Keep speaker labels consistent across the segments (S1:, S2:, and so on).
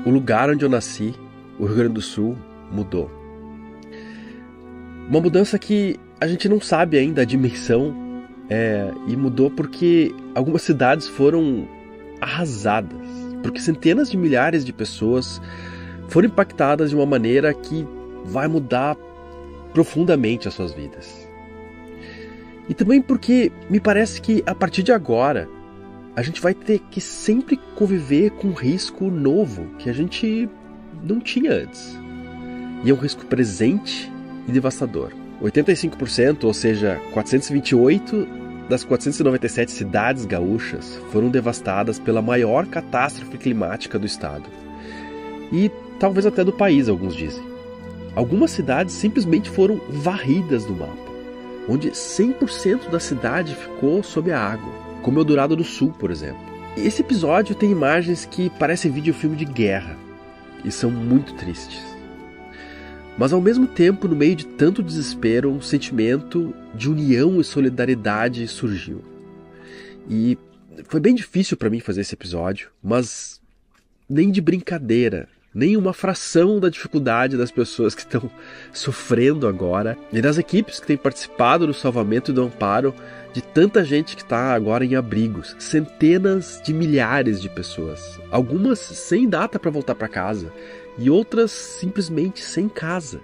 S1: o lugar onde eu nasci, o Rio Grande do Sul, mudou. Uma mudança que a gente não sabe ainda a dimensão, e mudou porque algumas cidades foram arrasadas, porque centenas de milhares de pessoas foram impactadas de uma maneira que vai mudar profundamente as suas vidas. E também porque me parece que a partir de agora a gente vai ter que sempre conviver com um risco novo que a gente não tinha antes. E é um risco presente e devastador. 85%, ou seja, 428 das 497 cidades gaúchas foram devastadas pela maior catástrofe climática do estado. E talvez até do país, alguns dizem. Algumas cidades simplesmente foram varridas do mapa, onde 100% da cidade ficou sob a água, como Eldorado do Sul, por exemplo. E esse episódio tem imagens que parecem videofilme de guerra, e são muito tristes. Mas ao mesmo tempo, no meio de tanto desespero, um sentimento de união e solidariedade surgiu. E foi bem difícil para mim fazer esse episódio, mas nem de brincadeira, nem uma fração da dificuldade das pessoas que estão sofrendo agora e das equipes que têm participado do salvamento e do amparo de tanta gente que está agora em abrigos. Centenas de milhares de pessoas, algumas sem data para voltar para casa e outras simplesmente sem casa,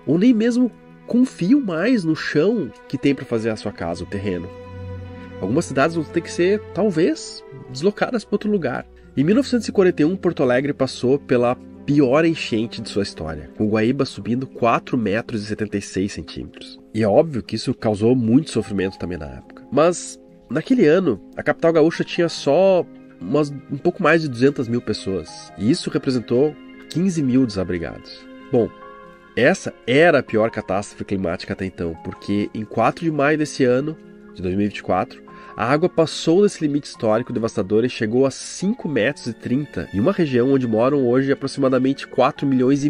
S1: ou nem mesmo confiam mais no chão que tem para fazer a sua casa, o terreno. Algumas cidades vão ter que ser, talvez, deslocadas para outro lugar. Em 1941, Porto Alegre passou pela pior enchente de sua história, com o Guaíba subindo 4,76 metros. E é óbvio que isso causou muito sofrimento também na época. Mas, naquele ano, a capital gaúcha tinha só um pouco mais de 200 mil pessoas. E isso representou 15 mil desabrigados. Bom, essa era a pior catástrofe climática até então, porque em 4 de maio desse ano, de 2024, a água passou desse limite histórico devastador e chegou a 5,30 metros em uma região onde moram hoje aproximadamente 4,5 milhões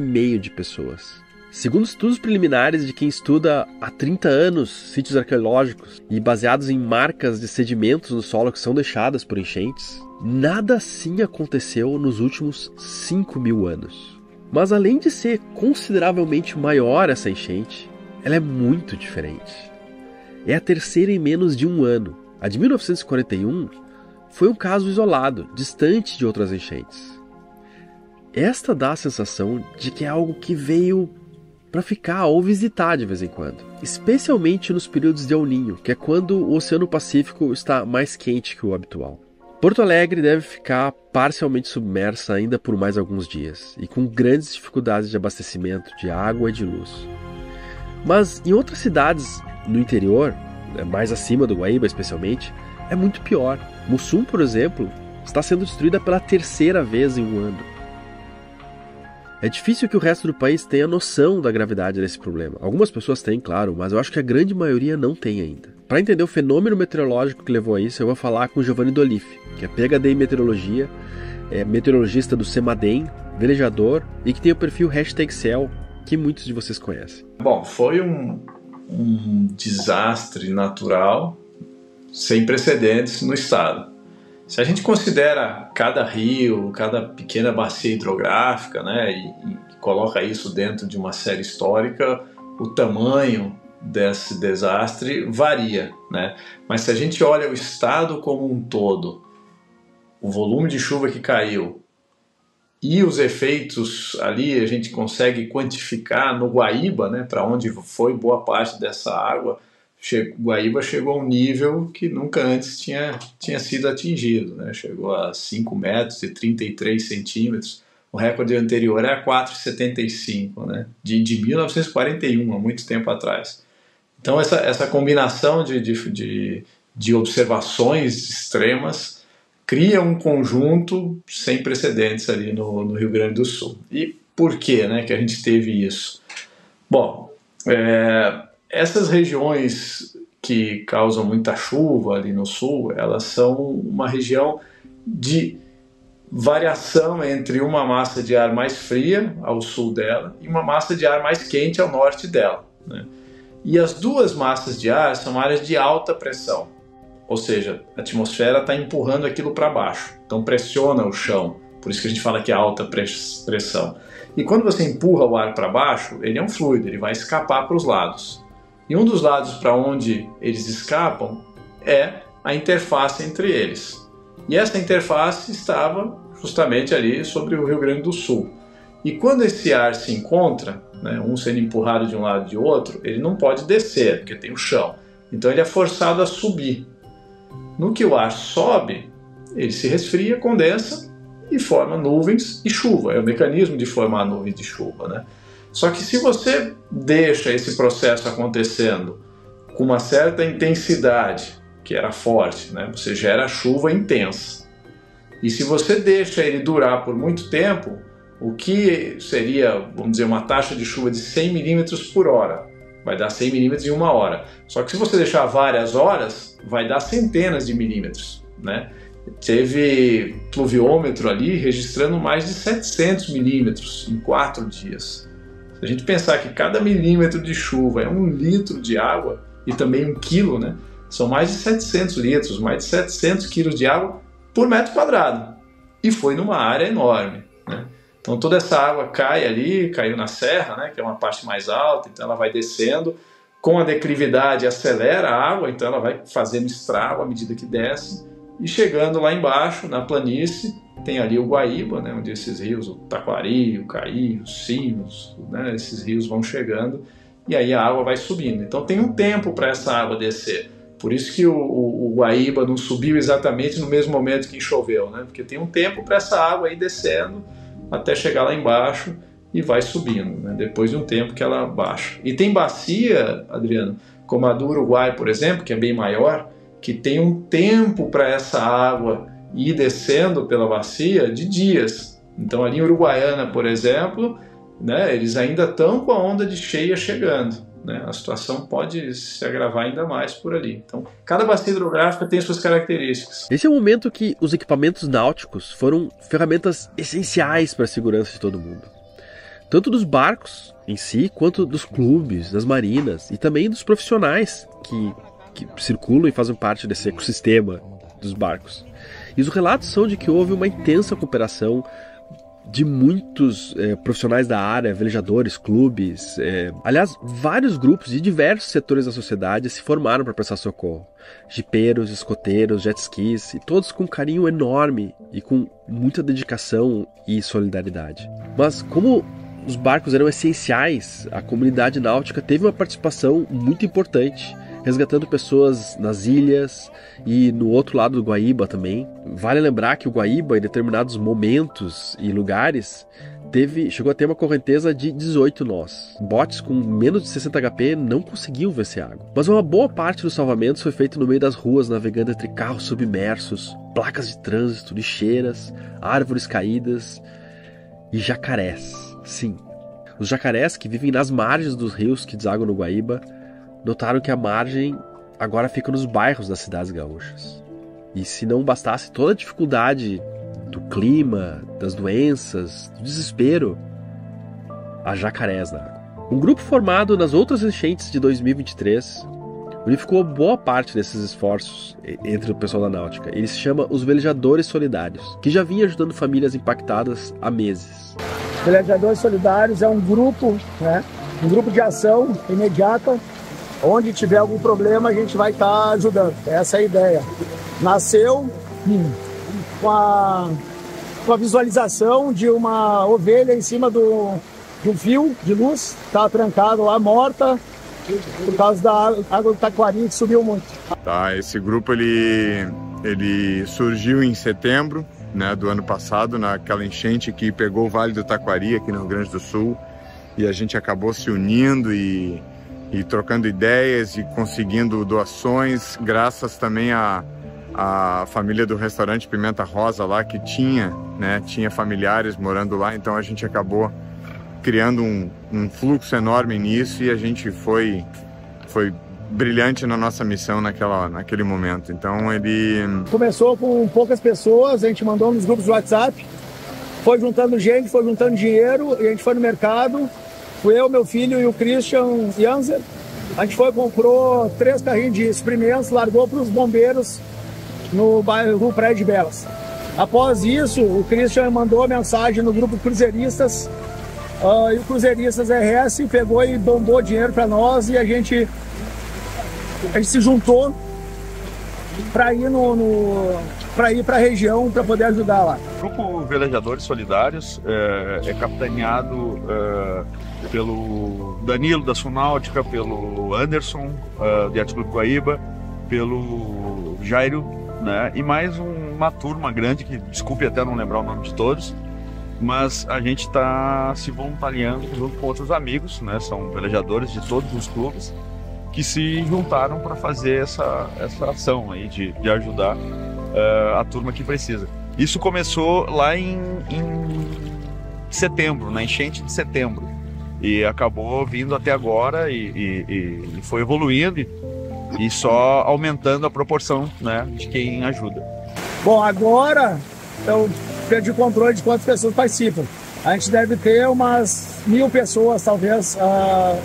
S1: de pessoas. Segundo estudos preliminares de quem estuda há 30 anos sítios arqueológicos e baseados em marcas de sedimentos no solo que são deixadas por enchentes, nada assim aconteceu nos últimos 5.000 anos. Mas além de ser consideravelmente maior essa enchente, ela é muito diferente. É a terceira em menos de um ano. A de 1941 foi um caso isolado, distante de outras enchentes. Esta dá a sensação de que é algo que veio para ficar ou visitar de vez em quando, especialmente nos períodos de El Niño, que é quando o Oceano Pacífico está mais quente que o habitual. Porto Alegre deve ficar parcialmente submersa ainda por mais alguns dias, e com grandes dificuldades de abastecimento de água e de luz. Mas em outras cidades no interior, mais acima do Guaíba especialmente, é muito pior. Mussum, por exemplo, está sendo destruída pela terceira vez em um ano. É difícil que o resto do país tenha noção da gravidade desse problema. Algumas pessoas têm, claro, mas eu acho que a grande maioria não tem ainda. Para entender o fenômeno meteorológico que levou a isso, eu vou falar com o Giovanni Doliffe, que é PhD em meteorologia, é meteorologista do CEMADEM, velejador e que tem o perfil #Cel, que muitos de vocês conhecem.
S2: Bom, foi um desastre natural sem precedentes no estado. Se a gente considera cada rio, cada pequena bacia hidrográfica, né, e coloca isso dentro de uma série histórica, o tamanho desse desastre varia, né? Mas se a gente olha o estado como um todo, o volume de chuva que caiu e os efeitos ali, a gente consegue quantificar no Guaíba, né, para onde foi boa parte dessa água. Guaíba chegou a um nível que nunca antes tinha sido atingido, né? Chegou a 5 metros e 33 centímetros. O recorde anterior é 4,75, né? De 1941, há muito tempo atrás. Então essa combinação de observações extremas cria um conjunto sem precedentes ali no Rio Grande do Sul. E por que, né, que a gente teve isso? Bom, essas regiões que causam muita chuva ali no sul, elas são uma região de variação entre uma massa de ar mais fria ao sul dela e uma massa de ar mais quente ao norte dela, né? E as duas massas de ar são áreas de alta pressão, ou seja, a atmosfera está empurrando aquilo para baixo, então pressiona o chão Por isso que a gente fala que é alta pressão. E quando você empurra o ar para baixo, ele é um fluido, ele vai escapar para os lados. E um dos lados para onde eles escapam é a interface entre eles. E essa interface estava justamente ali sobre o Rio Grande do Sul. E quando esse ar se encontra, né, um sendo empurrado de um lado e de outro, ele não pode descer, porque tem o chão. Então ele é forçado a subir. No que o ar sobe, ele se resfria, condensa e forma nuvens e chuva. É o mecanismo de formar nuvens de chuva, né? Só que se você deixa esse processo acontecendo com uma certa intensidade, que era forte, né? Você gera chuva intensa. E se você deixa ele durar por muito tempo, o que seria, vamos dizer, uma taxa de chuva de 100 milímetros por hora, vai dar 100 milímetros em 1 hora. Só que se você deixar várias horas, vai dar centenas de milímetros, né? Teve pluviômetro ali registrando mais de 700 milímetros em 4 dias. Se a gente pensar que cada milímetro de chuva é 1 litro de água e também 1 quilo, né? São mais de 700 litros, mais de 700 quilos de água por metro quadrado. E foi numa área enorme, né? Então toda essa água cai ali, caiu na serra, né? Que é uma parte mais alta, então ela vai descendo. Com a declividade acelera a água, então ela vai fazendo estrago à medida que desce. E chegando lá embaixo, na planície, tem ali o Guaíba, né, onde esses rios, o Taquari, o Caí, os Sinos, né, esses rios vão chegando e aí a água vai subindo. Então tem um tempo para essa água descer. Por isso que o Guaíba não subiu exatamente no mesmo momento que choveu, né, porque tem um tempo para essa água aí descendo até chegar lá embaixo e vai subindo, né, depois de um tempo que ela baixa. E tem bacia, Adriano, como a do Uruguai, por exemplo, que é bem maior, que tem um tempo para essa água ir descendo pela bacia de dias. Então ali em Uruguaiana, por exemplo, né, eles ainda estão com a onda de cheia chegando, né? A situação pode se agravar ainda mais por ali. Então cada bacia hidrográfica tem suas características.
S1: Esse é o momento que os equipamentos náuticos foram ferramentas essenciais para a segurança de todo mundo. Tanto dos barcos em si, quanto dos clubes, das marinas e também dos profissionais que circulam e fazem parte desse ecossistema dos barcos. E os relatos são de que houve uma intensa cooperação de muitos profissionais da área, velejadores, clubes. Aliás, vários grupos de diversos setores da sociedade se formaram para prestar socorro. Jipeiros, escoteiros, jet skis, e todos com um carinho enorme e com muita dedicação e solidariedade. Mas como os barcos eram essenciais, a comunidade náutica teve uma participação muito importante, resgatando pessoas nas ilhas e no outro lado do Guaíba também. Vale lembrar que o Guaíba, em determinados momentos e lugares, chegou a ter uma correnteza de 18 nós. Botes com menos de 60 HP não conseguiam vencer água. Mas uma boa parte dos salvamentos foi feito no meio das ruas, navegando entre carros submersos, placas de trânsito, lixeiras, árvores caídas e jacarés. Sim, os jacarés que vivem nas margens dos rios que desaguam no Guaíba notaram que a margem agora fica nos bairros das cidades gaúchas. E se não bastasse toda a dificuldade do clima, das doenças, do desespero, há jacarés na água. Um grupo formado nas outras enchentes de 2023 unificou boa parte desses esforços entre o pessoal da náutica. Ele se chama os Velejadores Solidários, que já vinha ajudando famílias impactadas há meses.
S3: Velejadores Solidários é um grupo, né? Um grupo de ação imediata. Onde tiver algum problema, a gente vai estar ajudando. Essa é a ideia. Nasceu com a visualização de uma ovelha em cima de um fio de luz. Estava trancado lá, morta, por causa da água do Taquari, que subiu muito.
S4: Tá, esse grupo ele surgiu em setembro, né, do ano passado, naquela enchente que pegou o Vale do Taquari, aqui no Rio Grande do Sul. E a gente acabou se unindo e trocando ideias e conseguindo doações, graças também à família do restaurante Pimenta Rosa lá, que tinha familiares morando lá, então a gente acabou criando um fluxo enorme nisso e a gente foi brilhante na nossa missão naquele momento. Então ele... Começou com poucas pessoas, a gente mandou nos grupos do WhatsApp, foi juntando gente, foi juntando dinheiro e a gente foi no mercado. Fui eu, meu filho e o Christian Janzer. A gente comprou 3 carrinhos de suprimentos, largou para os bombeiros no bairro Praia de Belas.
S3: Após isso, o Christian mandou mensagem no grupo Cruzeiristas, e o Cruzeiristas RS pegou e bombou dinheiro para nós, e a gente se juntou para ir para a região para poder ajudar lá.
S5: O Grupo Velejadores Solidários é capitaneado pelo Danilo da Sunáutica, pelo Anderson de Atitude Guaíba, pelo Jairo, né? E mais uma turma grande, que desculpe até não lembrar o nome de todos, mas a gente está se voluntariando junto com outros amigos, né? São velejadores de todos os clubes que se juntaram para fazer essa ação aí de ajudar a turma que precisa. Isso começou lá em setembro, na enchente de setembro, e acabou vindo até agora e foi evoluindo e só aumentando a proporção, né, de quem ajuda.
S3: Bom, agora eu perdi o controle de quantas pessoas participam. A gente deve ter umas 1000 pessoas, talvez,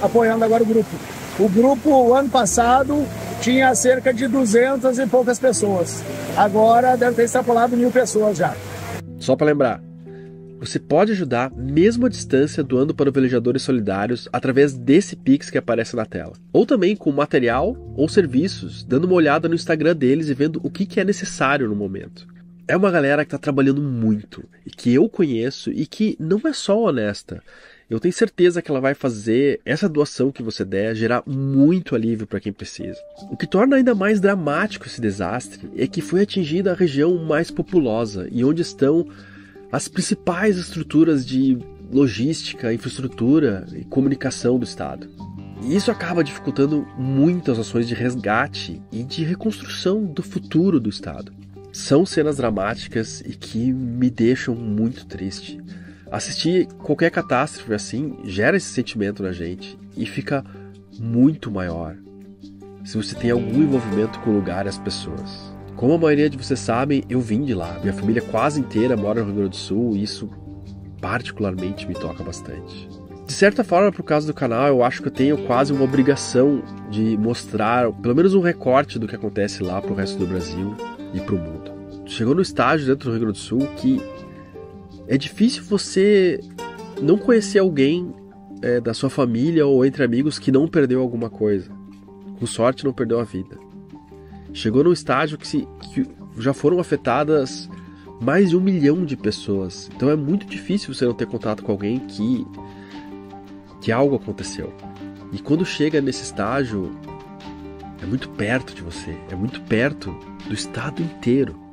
S3: apoiando agora o grupo. O grupo, ano passado, tinha cerca de 200 e poucas pessoas. Agora deve ter extrapolado 1000 pessoas já.
S1: Só para lembrar, você pode ajudar mesmo à distância doando para os Velejadores Solidários através desse Pix que aparece na tela. Ou também com material ou serviços, dando uma olhada no Instagram deles e vendo o que é necessário no momento. É uma galera que está trabalhando muito e que eu conheço e que não é só honesta. Eu tenho certeza que ela vai fazer essa doação que você der gerar muito alívio para quem precisa. O que torna ainda mais dramático esse desastre é que foi atingida a região mais populosa e onde estão as principais estruturas de logística, infraestrutura e comunicação do estado. E isso acaba dificultando muitas ações de resgate e de reconstrução do futuro do estado. São cenas dramáticas e que me deixam muito triste. Assistir qualquer catástrofe assim gera esse sentimento na gente e fica muito maior se você tem algum envolvimento com o lugar e as pessoas. Como a maioria de vocês sabem, eu vim de lá. Minha família quase inteira mora no Rio Grande do Sul e isso particularmente me toca bastante. De certa forma, por causa do canal, eu acho que eu tenho quase uma obrigação de mostrar pelo menos um recorte do que acontece lá pro resto do Brasil e pro mundo. Chegou no estágio dentro do Rio Grande do Sul que é difícil você não conhecer alguém da sua família ou entre amigos que não perdeu alguma coisa. Com sorte, não perdeu a vida. Chegou num estágio que já foram afetadas mais de 1 milhão de pessoas. Então é muito difícil você não ter contato com alguém que algo aconteceu. E quando chega nesse estágio, é muito perto de você. É muito perto do estado inteiro.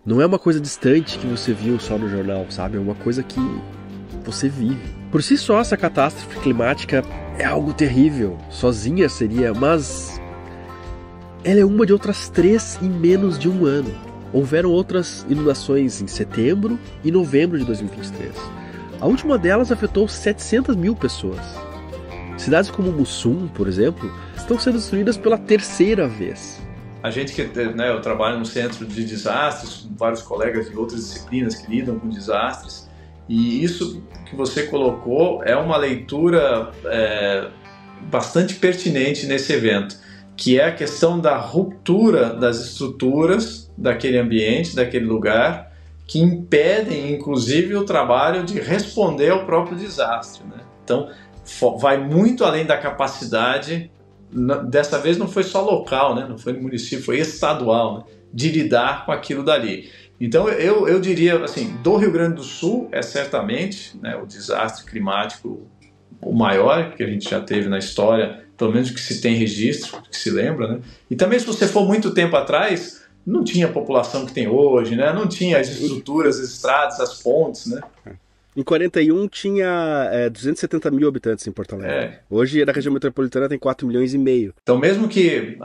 S1: Não é uma coisa distante que você viu só no jornal, sabe? É uma coisa que você vive. Por si só, essa catástrofe climática é algo terrível. Sozinha seria, mas ela é uma de outras 3 em menos de um ano. Houveram outras inundações em setembro e novembro de 2023. A última delas afetou 700 mil pessoas. Cidades como Mussum, por exemplo, estão sendo destruídas pela 3ª vez.
S2: A gente que, né, eu trabalho no centro de desastres, com vários colegas de outras disciplinas que lidam com desastres, e isso que você colocou é uma leitura bastante pertinente nesse evento, que é a questão da ruptura das estruturas daquele ambiente, daquele lugar, que impedem, inclusive, o trabalho de responder ao próprio desastre, né? Então, vai muito além da capacidade. Dessa vez não foi só local, né? Não foi no município, foi estadual, né? De lidar com aquilo dali. Então eu diria assim, do Rio Grande do Sul é certamente, né, o desastre climático o maior que a gente já teve na história, pelo menos que se tem registro, que se lembra, né? E também se você for muito tempo atrás, não tinha a população que tem hoje, né? Não tinha as estruturas, as estradas, as pontes, né?
S1: Em 41 tinha 270 mil habitantes em Porto Alegre. Hoje na região metropolitana tem 4,5 milhões.
S2: Então mesmo que,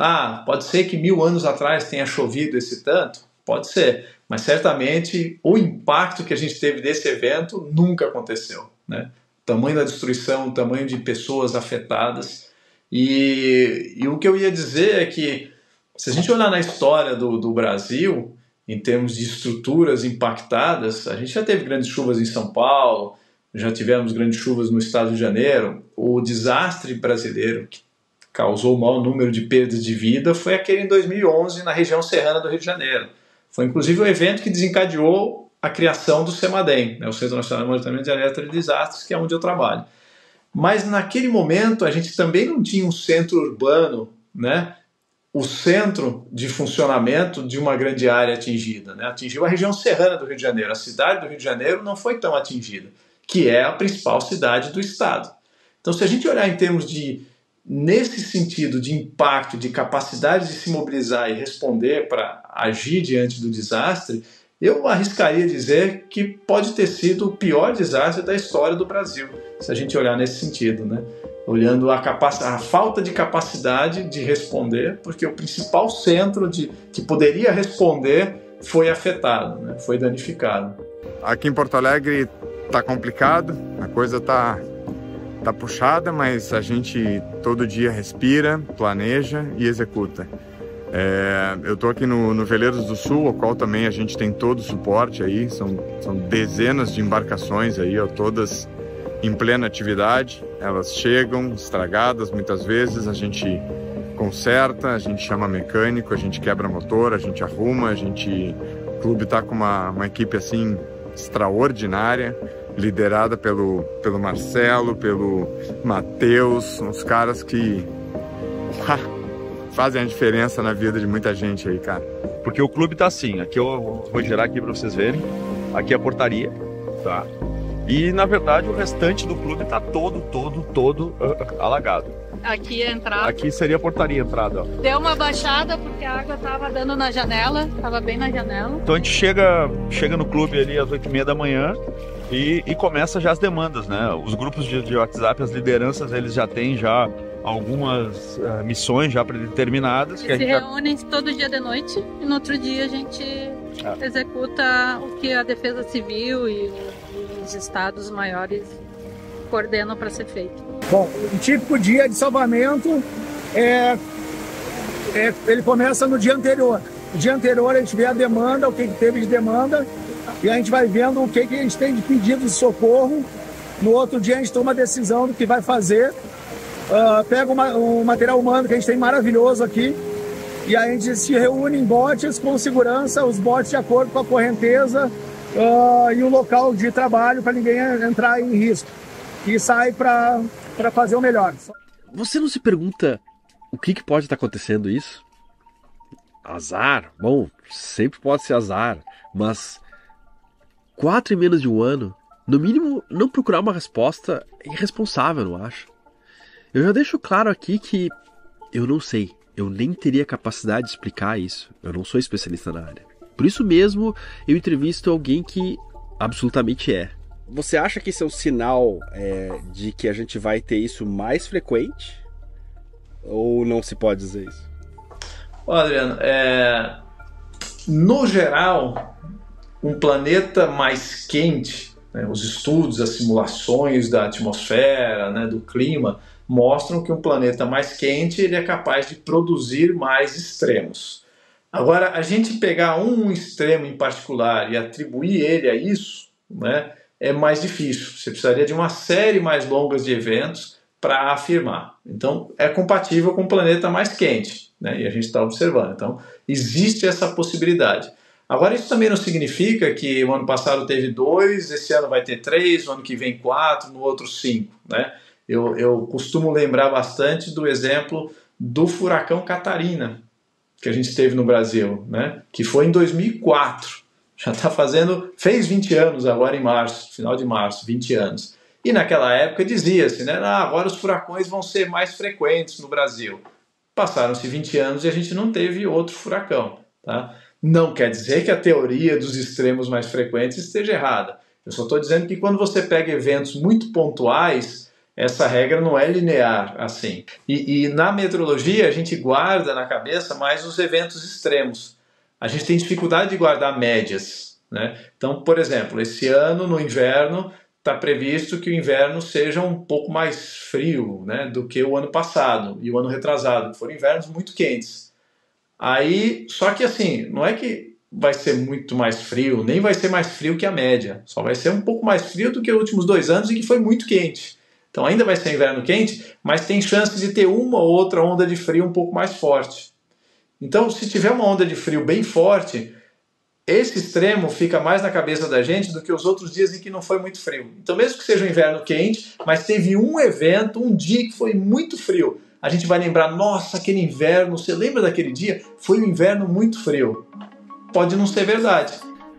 S2: pode ser que 1000 anos atrás tenha chovido esse tanto, pode ser, mas certamente o impacto que a gente teve desse evento nunca aconteceu, né? O tamanho da destruição, o tamanho de pessoas afetadas, e o que eu ia dizer é que se a gente olhar na história do Brasil, em termos de estruturas impactadas, a gente já teve grandes chuvas em São Paulo, já tivemos grandes chuvas no estado de Janeiro. O desastre brasileiro que causou o maior número de perdas de vida foi aquele em 2011 na região serrana do Rio de Janeiro. Foi inclusive o evento que desencadeou a criação do CEMADEM, né, o Centro Nacional de Monitoramento de Alerta de Desastres, que é onde eu trabalho. Mas naquele momento a gente também não tinha um centro urbano, né, o centro de funcionamento de uma grande área atingida, né? Atingiu a região serrana do Rio de Janeiro. A cidade do Rio de Janeiro não foi tão atingida, que é a principal cidade do estado. Então, se a gente olhar em termos de, nesse sentido de impacto, de capacidade de se mobilizar e responder para agir diante do desastre, eu arriscaria dizer que pode ter sido o pior desastre da história do Brasil, se a gente olhar nesse sentido, né? Olhando a falta de capacidade de responder, porque o principal centro que poderia responder foi afetado, né? Foi danificado.
S4: Aqui em Porto Alegre tá complicado, a coisa tá puxada, mas a gente todo dia respira, planeja e executa. Eu estou aqui no Veleiros do Sul, ao qual também a gente tem todo o suporte aí, são dezenas de embarcações aí, ó, todas em plena atividade. Elas chegam estragadas muitas vezes, a gente conserta, a gente chama mecânico, a gente quebra motor, a gente arruma, o clube está com uma equipe assim extraordinária, liderada pelo Marcelo, pelo Matheus, uns caras que fazem a diferença na vida de muita gente aí, cara.
S5: Porque o clube tá assim, aqui eu vou girar aqui para vocês verem, aqui é a portaria, tá? E, na verdade, o restante do clube está todo alagado.
S6: Aqui é a entrada.
S5: Aqui seria a portaria, a entrada. Ó.
S6: Deu uma baixada porque a água estava dando na janela, estava bem na janela.
S5: Então a gente chega no clube ali às 8h30 da manhã e começa já as demandas, né? Os grupos de WhatsApp, as lideranças, eles já têm já algumas missões já predeterminadas.
S6: Que se reúnem todo dia de noite e no outro dia a gente executa o que a Defesa Civil e os estados maiores coordenam para ser feito.
S3: Bom, o típico dia de salvamento ele começa no dia anterior. No dia anterior a gente vê a demanda, o que teve de demanda, e a gente vai vendo o que a gente tem de pedido de socorro. No outro dia a gente toma a decisão do que vai fazer. Pega o material humano que a gente tem maravilhoso aqui, e a gente se reúne em botes com segurança, os botes de acordo com a correnteza e o local de trabalho para ninguém entrar em risco. E sai para fazer o melhor.
S1: Você não se pergunta o que pode estar acontecendo isso? Azar? Bom, sempre pode ser azar, mas 4 em menos de um ano, no mínimo, não procurar uma resposta é irresponsável, não acho? Eu já deixo claro aqui que eu não sei, eu nem teria capacidade de explicar isso, eu não sou especialista na área. Por isso mesmo, eu entrevisto alguém que absolutamente é. Você acha que isso é um sinal de que a gente vai ter isso mais frequente? Ou não se pode dizer isso?
S2: Adriano, no geral, um planeta mais quente, né, os estudos, as simulações da atmosfera, né, do clima, mostram que um planeta mais quente ele é capaz de produzir mais extremos. Agora, a gente pegar um extremo em particular e atribuir ele a isso, né, é mais difícil. Você precisaria de uma série mais longa de eventos para afirmar. Então, é compatível com um planeta mais quente, né, e a gente está observando. Então, existe essa possibilidade. Agora, isso também não significa que o ano passado teve 2, esse ano vai ter 3, o ano que vem 4, no outro 5, né? Eu costumo lembrar bastante do exemplo do furacão Catarina, que a gente teve no Brasil, né? Que foi em 2004. Já está fez 20 anos agora em março, final de março, 20 anos. E naquela época dizia-se, né? Agora os furacões vão ser mais frequentes no Brasil. Passaram-se 20 anos e a gente não teve outro furacão, tá? Não quer dizer que a teoria dos extremos mais frequentes esteja errada. Eu só estou dizendo que quando você pega eventos muito pontuais, essa regra não é linear assim. E na meteorologia a gente guarda na cabeça mais os eventos extremos. A gente tem dificuldade de guardar médias, né? Então, por exemplo, esse ano no inverno está previsto que o inverno seja um pouco mais frio, né, do que o ano passado e o ano retrasado, que foram invernos muito quentes. Aí, só que assim, não é que vai ser muito mais frio, nem vai ser mais frio que a média. Só vai ser um pouco mais frio do que os últimos 2 anos em que foi muito quente. Então ainda vai ser inverno quente, mas tem chance de ter uma ou outra onda de frio um pouco mais forte. Então, se tiver uma onda de frio bem forte, esse extremo fica mais na cabeça da gente do que os outros dias em que não foi muito frio. Então, mesmo que seja um inverno quente, mas teve um evento, um dia que foi muito frio, a gente vai lembrar, nossa, aquele inverno, você lembra daquele dia? Foi um inverno muito frio. Pode não ser verdade.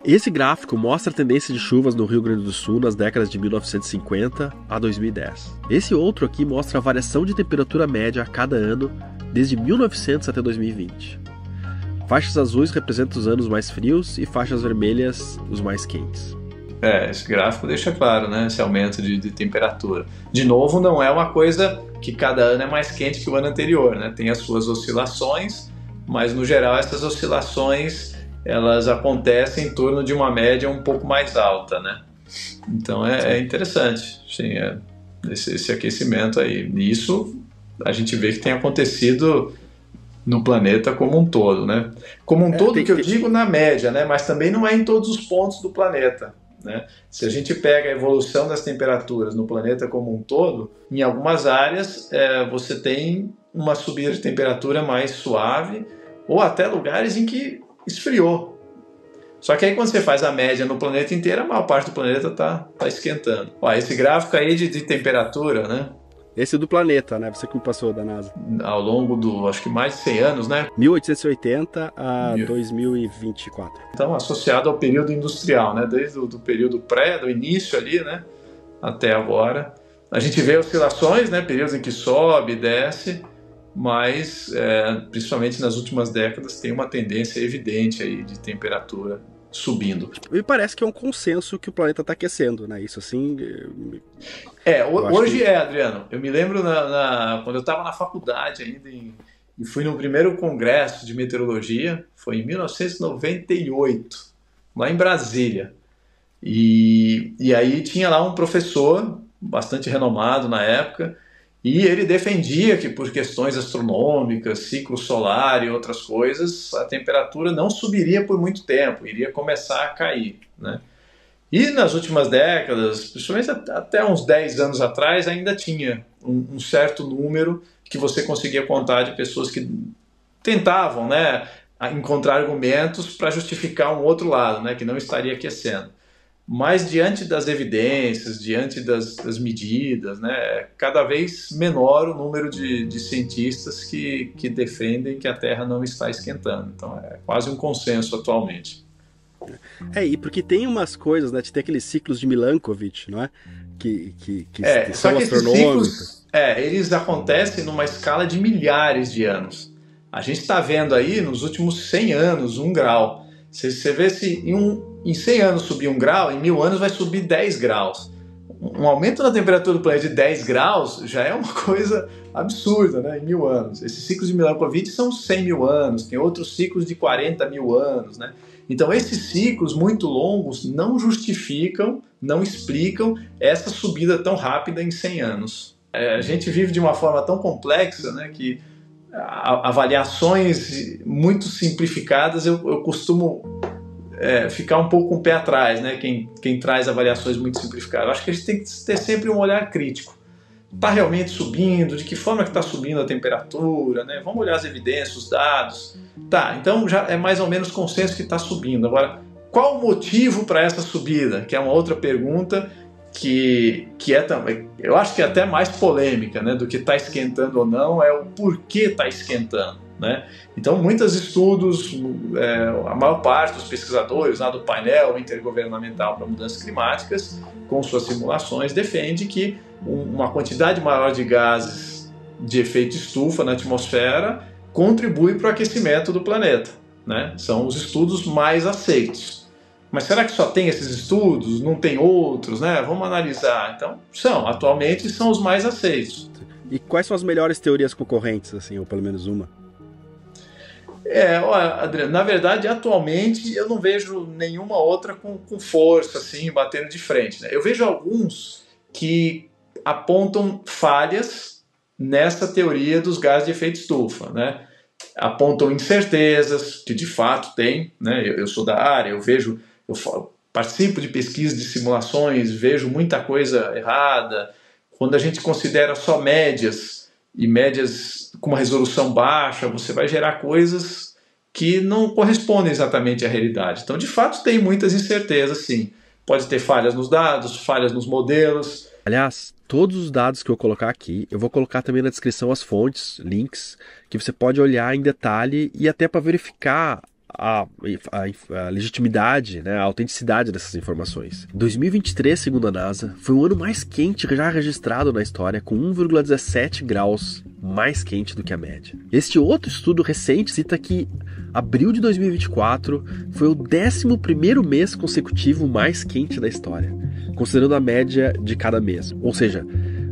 S1: Esse gráfico mostra a tendência de chuvas no Rio Grande do Sul nas décadas de 1950 a 2010. Esse outro aqui mostra a variação de temperatura média a cada ano, desde 1900 até 2020. Faixas azuis representam os anos mais frios e faixas vermelhas os mais quentes.
S2: Esse gráfico deixa claro, né, esse aumento de temperatura. De novo, não é uma coisa que cada ano é mais quente que o ano anterior, né? Tem as suas oscilações, mas no geral essas oscilações elas acontecem em torno de uma média um pouco mais alta, né? Então é interessante, sim, esse aquecimento aí. E isso a gente vê que tem acontecido no planeta como um todo, né? Como um todo que eu digo na média, né? Mas também não é em todos os pontos do planeta, né? Se a gente pega a evolução das temperaturas no planeta como um todo, em algumas áreas você tem uma subida de temperatura mais suave ou até lugares em que esfriou. Só que aí quando você faz a média no planeta inteiro, a maior parte do planeta tá esquentando. Ó, esse gráfico aí de temperatura, né?
S1: Esse do planeta, né? Você que me passou da NASA.
S2: Ao longo do, acho que mais de 100 anos, né?
S1: 1880 a 2024.
S2: Então, associado ao período industrial, né? Desde o período do início ali, né? Até agora. A gente vê oscilações, né? Períodos em que sobe, desce, mas, principalmente nas últimas décadas, tem uma tendência evidente aí de temperatura subindo.
S1: Me parece que é um consenso que o planeta está aquecendo, né? Isso assim...
S2: Hoje Adriano. Eu me lembro quando eu estava na faculdade ainda e fui no primeiro congresso de meteorologia, foi em 1998, lá em Brasília. E aí tinha lá um professor, bastante renomado na época, e ele defendia que por questões astronômicas, ciclo solar e outras coisas, a temperatura não subiria por muito tempo, iria começar a cair, né? E nas últimas décadas, principalmente até uns 10 anos atrás, ainda tinha um certo número que você conseguia contar de pessoas que tentavam, né, encontrar argumentos para justificar um outro lado, né, que não estaria aquecendo. Mas diante das evidências, diante das medidas, né, é cada vez menor o número de cientistas que defendem que a Terra não está esquentando. Então é quase um consenso atualmente.
S1: E porque tem umas coisas, né? Tem aqueles ciclos de Milankovitch, não é? Que
S2: só
S1: são
S2: que
S1: astronômicos.
S2: Esses ciclos, eles acontecem numa escala de milhares de anos. A gente está vendo aí, nos últimos 100 anos, 1 grau. Você vê se em 100 anos subir 1 grau, em 1000 anos vai subir 10 graus. Um aumento na temperatura do planeta de 10 graus já é uma coisa absurda, né? Em 1000 anos. Esses ciclos de Milankovitch são 100 mil anos, tem outros ciclos de 40 mil anos, né? Então esses ciclos muito longos não justificam, não explicam essa subida tão rápida em 100 anos. A gente vive de uma forma tão complexa, né, que avaliações muito simplificadas eu costumo ficar um pouco com o pé atrás, né, quem traz avaliações muito simplificadas. Eu acho que a gente tem que ter sempre um olhar crítico. Está realmente subindo? De que forma que está subindo a temperatura? Né? Vamos olhar as evidências, os dados. Tá, então já é mais ou menos consenso que está subindo. Agora, qual o motivo para essa subida? Que é uma outra pergunta que é também, eu acho que é até mais polêmica, né, do que está esquentando ou não, é o porquê está esquentando, né? Então, muitos estudos, a maior parte dos pesquisadores lá do painel intergovernamental para mudanças climáticas, com suas simulações, defende que uma quantidade maior de gases de efeito estufa na atmosfera contribui para o aquecimento do planeta, né? São os estudos mais aceitos. Mas será que só tem esses estudos? Não tem outros, né? Vamos analisar. Então, atualmente são os mais aceitos.
S1: E quais são as melhores teorias concorrentes, assim, ou pelo menos uma?
S2: Olha, Adriano, na verdade, atualmente eu não vejo nenhuma outra com força, assim, batendo de frente, né? Eu vejo alguns que apontam falhas nessa teoria dos gases de efeito estufa, né? Apontam incertezas, que de fato tem, né? Eu sou da área, eu participo de pesquisas de simulações, vejo muita coisa errada. Quando a gente considera só médias, e médias com uma resolução baixa, você vai gerar coisas que não correspondem exatamente à realidade. Então, de fato, tem muitas incertezas, sim. Pode ter falhas nos dados, falhas nos modelos.
S1: Aliás, todos os dados que eu colocar aqui, eu vou colocar também na descrição as fontes, links, que você pode olhar em detalhe e até para verificar a legitimidade, né, a autenticidade dessas informações. 2023, segundo a NASA, foi o ano mais quente já registrado na história, com 1,17 graus mais quente do que a média. Este outro estudo recente cita que abril de 2024 foi o 11º mês consecutivo mais quente da história, considerando a média de cada mês. Ou seja,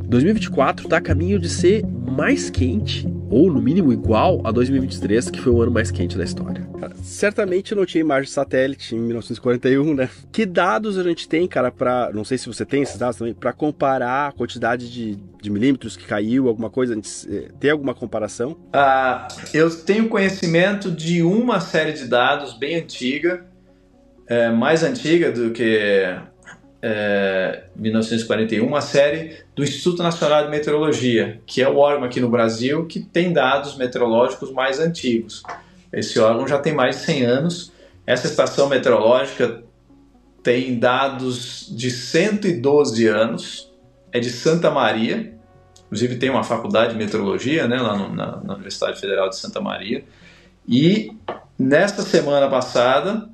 S1: 2024 está a caminho de ser mais quente, ou no mínimo igual a 2023, que foi o ano mais quente da história. Certamente não tinha imagem de satélite em 1941, né? Que dados a gente tem, cara, para, não sei se você tem esses dados também, para comparar a quantidade de milímetros que caiu, alguma coisa, tem alguma comparação?
S2: Eu tenho conhecimento de uma série de dados bem antiga, mais antiga do que 1941, uma série do Instituto Nacional de Meteorologia, que é o órgão aqui no Brasil que tem dados meteorológicos mais antigos. Esse órgão já tem mais de 100 anos. Essa estação meteorológica tem dados de 112 anos, é de Santa Maria, inclusive tem uma faculdade de meteorologia, né, lá na Universidade Federal de Santa Maria. E nesta semana passada,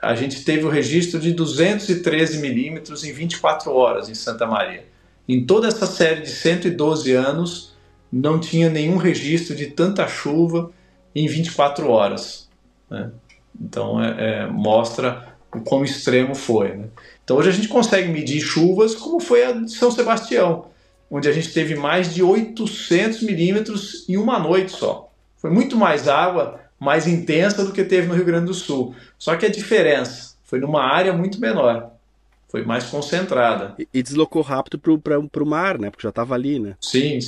S2: a gente teve o registro de 213 milímetros em 24 horas em Santa Maria. Em toda essa série de 112 anos, não tinha nenhum registro de tanta chuva em 24 horas. Né? Então, mostra o quão extremo foi. Né? Então, hoje a gente consegue medir chuvas como foi a de São Sebastião, onde a gente teve mais de 800 milímetros em uma noite só. Foi muito mais água, mais intensa do que teve no Rio Grande do Sul. Só que a diferença foi numa área muito menor, foi mais concentrada.
S1: E deslocou rápido para o mar, né? Porque já estava ali, né?
S2: Sim,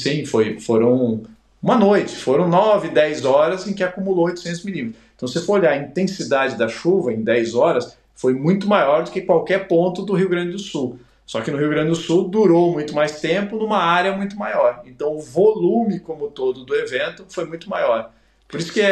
S2: foram uma noite, foram 9, 10 horas em que acumulou 800 milímetros. Então, se você for olhar a intensidade da chuva em 10 horas, foi muito maior do que qualquer ponto do Rio Grande do Sul. Só que no Rio Grande do Sul durou muito mais tempo numa área muito maior. Então, o volume como todo do evento foi muito maior. Por isso que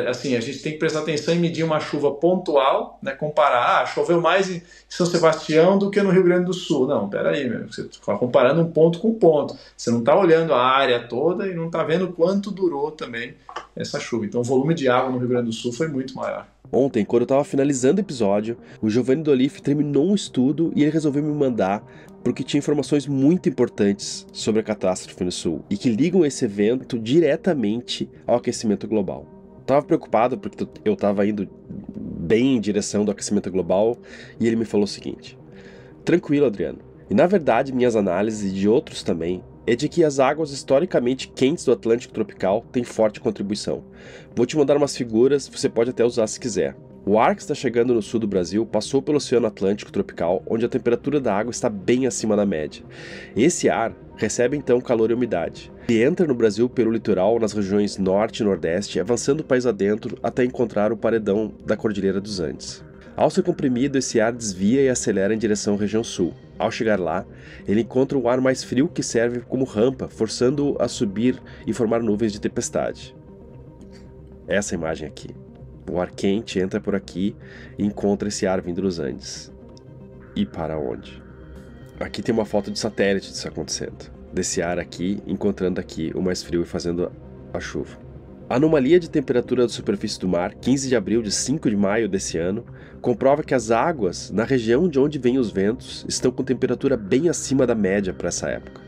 S2: assim, a gente tem que prestar atenção em medir uma chuva pontual, né, comparar, choveu mais em São Sebastião do que no Rio Grande do Sul. Não, peraí, você está comparando um ponto com um ponto. Você não está olhando a área toda e não está vendo quanto durou também essa chuva. Então o volume de água no Rio Grande do Sul foi muito maior.
S1: Ontem, quando eu estava finalizando o episódio, o Giovanni Dolif terminou um estudo e ele resolveu me mandar porque tinha informações muito importantes sobre a catástrofe no Sul e que ligam esse evento diretamente ao aquecimento global. Eu estava preocupado porque eu estava indo bem em direção do aquecimento global e ele me falou o seguinte: tranquilo, Adriano, e na verdade minhas análises e de outros também é de que as águas historicamente quentes do Atlântico tropical têm forte contribuição. Vou te mandar umas figuras, você pode até usar se quiser. O ar que está chegando no sul do Brasil passou pelo Oceano Atlântico tropical, onde a temperatura da água está bem acima da média. Esse ar recebe então calor e umidade. E entra no Brasil pelo litoral nas regiões norte e nordeste, avançando o país adentro até encontrar o paredão da Cordilheira dos Andes. Ao ser comprimido, esse ar desvia e acelera em direção à região sul. Ao chegar lá, ele encontra o ar mais frio que serve como rampa, forçando-o a subir e formar nuvens de tempestade. Essa imagem aqui. O ar quente entra por aqui e encontra esse ar vindo dos Andes. E para onde? Aqui tem uma foto de satélite disso acontecendo. Desse ar aqui, encontrando aqui o mais frio e fazendo a chuva. A anomalia de temperatura da superfície do mar, 15 de abril de 5 de maio desse ano, comprova que as águas, na região de onde vêm os ventos, estão com temperatura bem acima da média para essa época.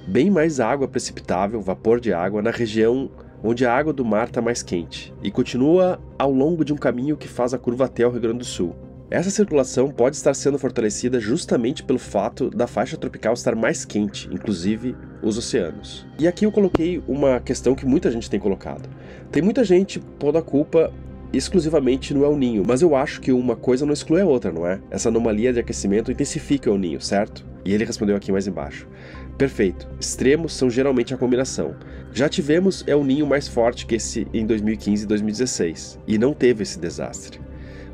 S1: Bem mais água precipitável, vapor de água, na região onde a água do mar está mais quente, e continua ao longo de um caminho que faz a curva até o Rio Grande do Sul. Essa circulação pode estar sendo fortalecida justamente pelo fato da faixa tropical estar mais quente, inclusive os oceanos. E aqui eu coloquei uma questão que muita gente tem colocado. Tem muita gente pondo a culpa exclusivamente no El Niño, mas eu acho que uma coisa não exclui a outra, não é? Essa anomalia de aquecimento intensifica o El Niño, certo? E ele respondeu aqui mais embaixo. Perfeito, extremos são geralmente a combinação. Já tivemos El Niño mais forte que esse em 2015 e 2016, e não teve esse desastre.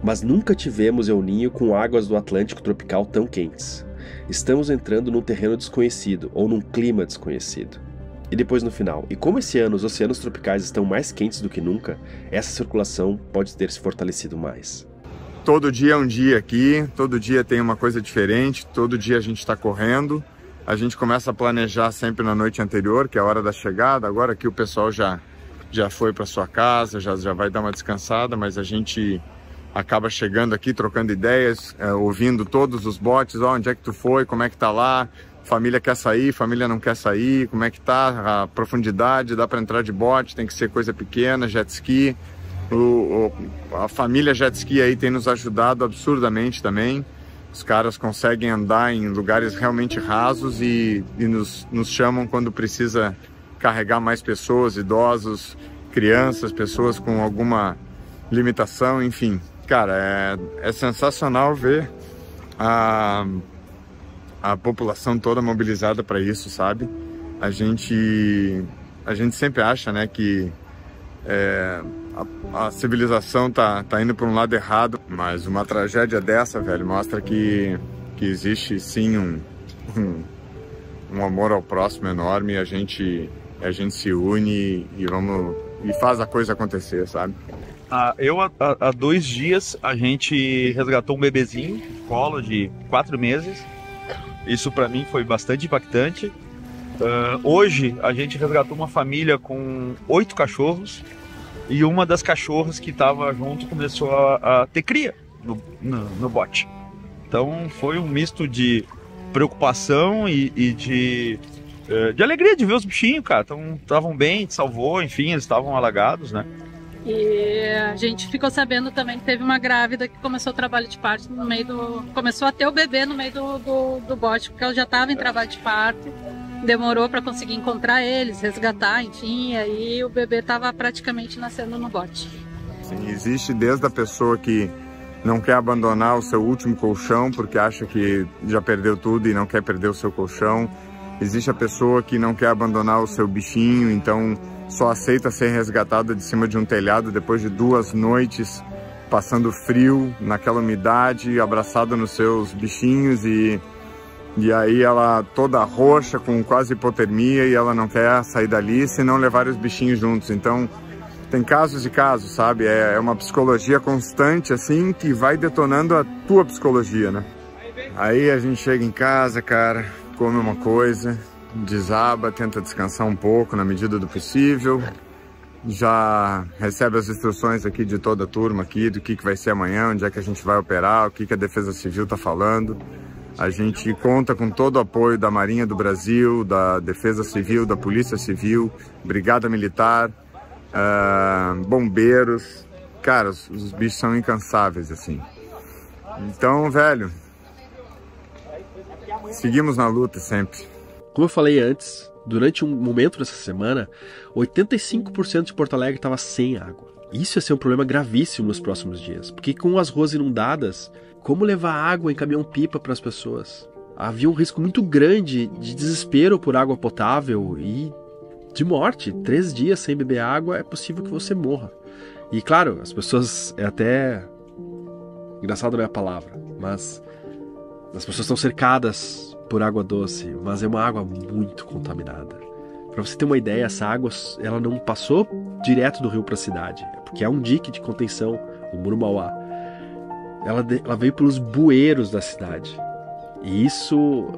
S1: Mas nunca tivemos El Niño com águas do Atlântico tropical tão quentes. Estamos entrando num terreno desconhecido, ou num clima desconhecido. E depois no final. E como esse ano os oceanos tropicais estão mais quentes do que nunca, essa circulação pode ter se fortalecido mais.
S4: Todo dia é um dia aqui, todo dia tem uma coisa diferente, todo dia a gente está correndo. A gente começa a planejar sempre na noite anterior, que é a hora da chegada. Agora que o pessoal já foi para sua casa, já vai dar uma descansada, mas a gente acaba chegando aqui, trocando ideias, ouvindo todos os botes, onde é que tu foi, como é que tá lá, família quer sair, família não quer sair, como é que tá a profundidade, dá para entrar de bote, tem que ser coisa pequena, jet ski. A família jet ski aí tem nos ajudado absurdamente também. Os caras conseguem andar em lugares realmente rasos e nos chamam quando precisa carregar mais pessoas, idosos, crianças, pessoas com alguma limitação, enfim. Cara, é sensacional ver a população toda mobilizada para isso, sabe? A gente sempre acha, né, que a civilização tá indo para um lado errado, mas uma tragédia dessa, velho, mostra que existe sim um amor ao próximo enorme, e a gente se une e faz a coisa acontecer, sabe?
S5: Há 2 dias a gente resgatou um bebezinho de colo de 4 meses. Isso para mim foi bastante impactante. Hoje a gente resgatou uma família com 8 cachorros. E uma das cachorras que estava junto começou a ter cria no bote. Então foi um misto de preocupação e de alegria de ver os bichinhos, cara. Estavam bem, salvou, enfim, eles estavam alagados, né?
S6: E a gente ficou sabendo também que teve uma grávida que começou o trabalho de parto no meio começou a ter o bebê no meio do bote, porque ela já estava em trabalho de parto. Demorou para conseguir encontrar eles, resgatar, enfim, aí o bebê estava praticamente nascendo no bote.
S4: Sim, existe desde a pessoa que não quer abandonar o seu último colchão porque acha que já perdeu tudo e não quer perder o seu colchão. Existe a pessoa que não quer abandonar o seu bichinho, então só aceita ser resgatada de cima de um telhado depois de 2 noites passando frio, naquela umidade, abraçada nos seus bichinhos e aí ela toda roxa, com quase hipotermia, e ela não quer sair dali se não levar os bichinhos juntos. Então tem casos e casos, sabe? É uma psicologia constante, assim, que vai detonando a tua psicologia, né? Aí a gente chega em casa, cara, come uma coisa, desaba, tenta descansar um pouco na medida do possível, já recebe as instruções aqui de toda a turma aqui, do que vai ser amanhã, onde é que a gente vai operar, o que a Defesa Civil tá falando. A gente conta com todo o apoio da Marinha do Brasil, da Defesa Civil, da Polícia Civil, Brigada Militar, bombeiros. Cara, os bichos são incansáveis, assim. Então, velho, seguimos na luta sempre.
S1: Como eu falei antes, durante um momento dessa semana, 85% de Porto Alegre estava sem água. Isso ia ser um problema gravíssimo nos próximos dias, porque com as ruas inundadas, como levar água em caminhão-pipa para as pessoas? Havia um risco muito grande de desespero por água potável e de morte. 3 dias sem beber água é possível que você morra. E claro, as pessoas, é até engraçado não é a palavra, mas as pessoas estão cercadas por água doce, mas é uma água muito contaminada. Para você ter uma ideia, essa água ela não passou direto do rio para a cidade, porque há um dique de contenção, o Muro Mauá. Ela veio pelos bueiros da cidade. E isso...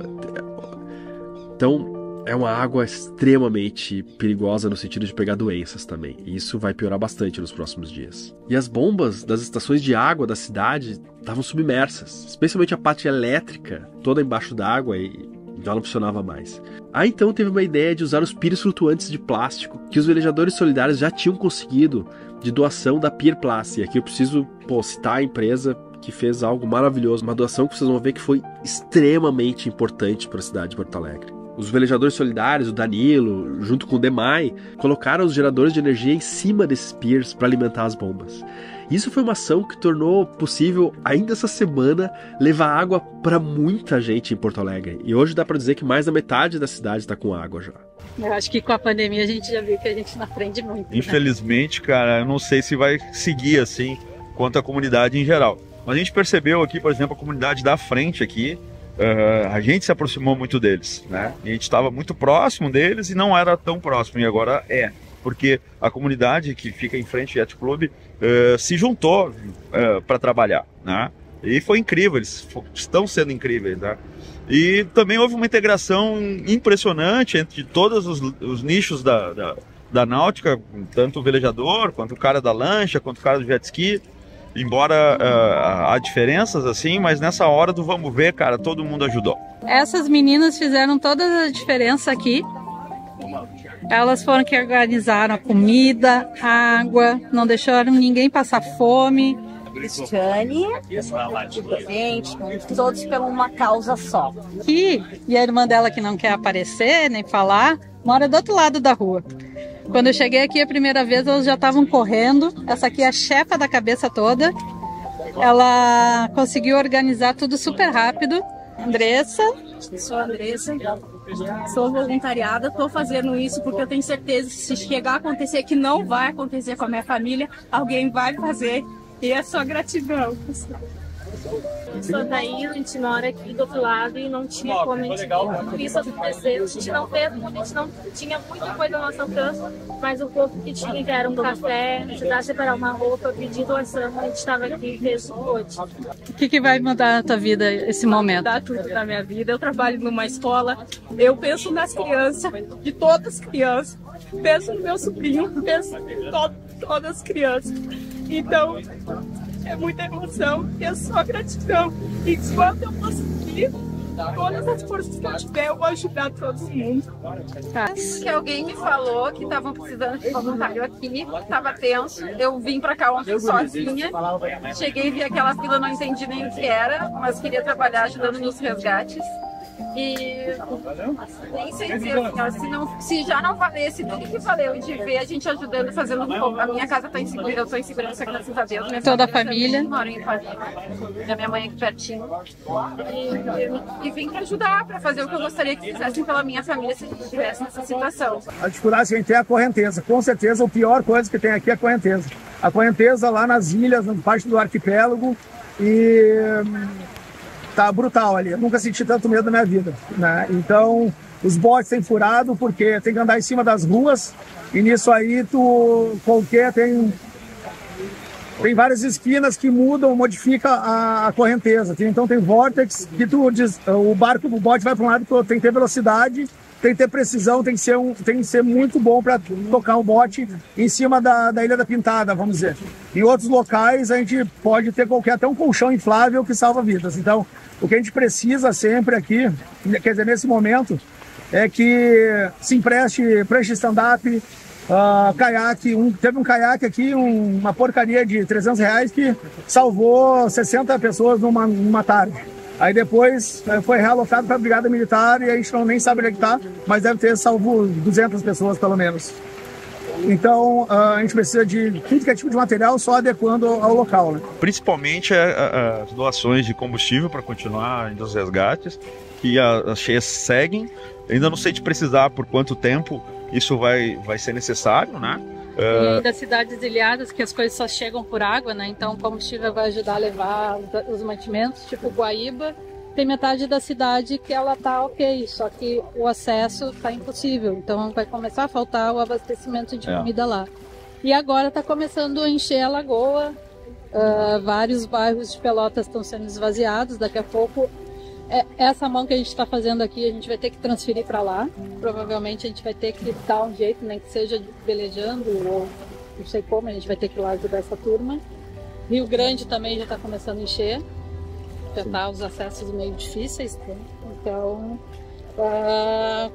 S1: Então, é uma água extremamente perigosa no sentido de pegar doenças também. E isso vai piorar bastante nos próximos dias. E as bombas das estações de água da cidade estavam submersas. Especialmente a parte elétrica, toda embaixo d'água, e já não funcionava mais. Aí então teve uma ideia de usar os pires flutuantes de plástico que os velejadores solidários já tinham conseguido de doação da Pier Plus. E aqui eu preciso citar a empresa que fez algo maravilhoso, uma doação que vocês vão ver que foi extremamente importante para a cidade de Porto Alegre. Os velejadores solidários, o Danilo, junto com o Demai, colocaram os geradores de energia em cima desses piers para alimentar as bombas. Isso foi uma ação que tornou possível, ainda essa semana, levar água para muita gente em Porto Alegre. E hoje dá para dizer que mais da metade da cidade está com água já.
S6: Eu acho que com a pandemia a gente já viu que a gente não aprende muito.
S5: Infelizmente, cara, eu não sei se vai seguir assim quanto à comunidade em geral. Mas a gente percebeu aqui, por exemplo, a comunidade da frente aqui, a gente se aproximou muito deles, né? E a gente estava muito próximo deles e não era tão próximo, e agora é. Porque a comunidade que fica em frente ao Yacht Club se juntou para trabalhar, né? E foi incrível, eles estão sendo incríveis, né? E também houve uma integração impressionante entre todos os nichos da náutica, tanto o velejador, quanto o cara da lancha, quanto o cara do jet ski. Embora há diferenças assim, mas nessa hora do vamos ver, cara, todo mundo ajudou.
S6: Essas meninas fizeram toda a diferença aqui. Elas foram que organizaram a comida, a água, não deixaram ninguém passar fome.
S7: Cristiane, gente, todos por uma causa só.
S6: E a irmã dela, que não quer aparecer nem falar, mora do outro lado da rua. Quando eu cheguei aqui a primeira vez, elas já estavam correndo. Essa aqui é a chefa da cabeça toda. Ela conseguiu organizar tudo super rápido. Andressa.
S8: Sou a Andressa, sou voluntariada, estou fazendo isso porque eu tenho certeza que se chegar a acontecer, que não vai acontecer com a minha família, alguém vai fazer. E é só gratidão.
S9: Sou daí, a gente mora aqui do outro lado e não tinha como a gente isso acontecer. A gente não fez, a gente não tinha muita coisa ao nosso alcance, mas o pouco que tinha, que era um café, ajudar a separar uma roupa, pedir doação, a gente estava aqui e fez o hoje.
S6: O que vai mudar na tua vida esse momento?
S8: Vai mudar tudo na minha vida. Eu trabalho numa escola, eu penso nas crianças, de todas as crianças, penso no meu sobrinho, penso em todas as crianças. Então, é muita emoção e é só gratidão. E enquanto eu conseguir, todas as forças que eu tiver, eu vou ajudar todo mundo.
S10: Que alguém me falou que estavam precisando de voluntário aqui, estava tenso. Eu vim para cá ontem sozinha. Cheguei e vi aquela fila, não entendi nem o que era, mas queria trabalhar ajudando nos resgates. E nem sei dizer, se já não valesse tudo que valeu de ver a gente ajudando, fazendo um pouco. A minha casa está em segurança, eu estou em segurança, graças a Deus.
S6: Toda a família.
S10: Moro em Ipanema, a minha mãe aqui pertinho. E vim para ajudar, para fazer o que eu gostaria que fizessem pela minha família se a gente estivesse nessa situação.
S3: A dificuldade que a gente tem é a correnteza. Com certeza, a pior coisa que tem aqui é a correnteza. A correnteza lá nas ilhas, na parte do arquipélago, e tá brutal ali. Eu nunca senti tanto medo na minha vida, né? Então, os botes têm furado porque tem que andar em cima das ruas e nisso aí tem várias esquinas que mudam, modifica a correnteza. Então tem vórtex que o bote vai para um lado, tem que ter velocidade, tem que ter precisão, tem que ser muito bom para tocar um bote em cima da Ilha da Pintada, vamos dizer. Em outros locais a gente pode ter até um colchão inflável que salva vidas. Então, o que a gente precisa sempre aqui, quer dizer, nesse momento, é que se empreste prancha stand-up, caiaque. Teve um caiaque aqui, uma porcaria de R$300 que salvou 60 pessoas numa tarde. Aí depois foi realocado para a Brigada Militar e a gente nem sabe onde é que está, mas deve ter salvo 200 pessoas pelo menos. Então a gente precisa de tudo que é tipo de material, só adequando ao local, né?
S5: Principalmente as doações de combustível para continuar indo aos resgates, que as cheias seguem. Ainda não sei te precisar por quanto tempo isso vai ser necessário, né?
S6: E ainda cidades ilhadas que as coisas só chegam por água, né? Então o combustível vai ajudar a levar os mantimentos, tipo Guaíba. Tem metade da cidade que ela tá ok, só que o acesso tá impossível. Então vai começar a faltar o abastecimento de comida lá. E agora tá começando a encher a lagoa. Vários bairros de Pelotas estão sendo esvaziados. Daqui a pouco, essa mão que a gente está fazendo aqui, a gente vai ter que transferir para lá. Provavelmente a gente vai ter que dar um jeito, nem que seja velejando ou não sei como, a gente vai ter que ir lá ajudar essa turma. Rio Grande também já está começando a encher. Já tá os acessos meio difíceis, então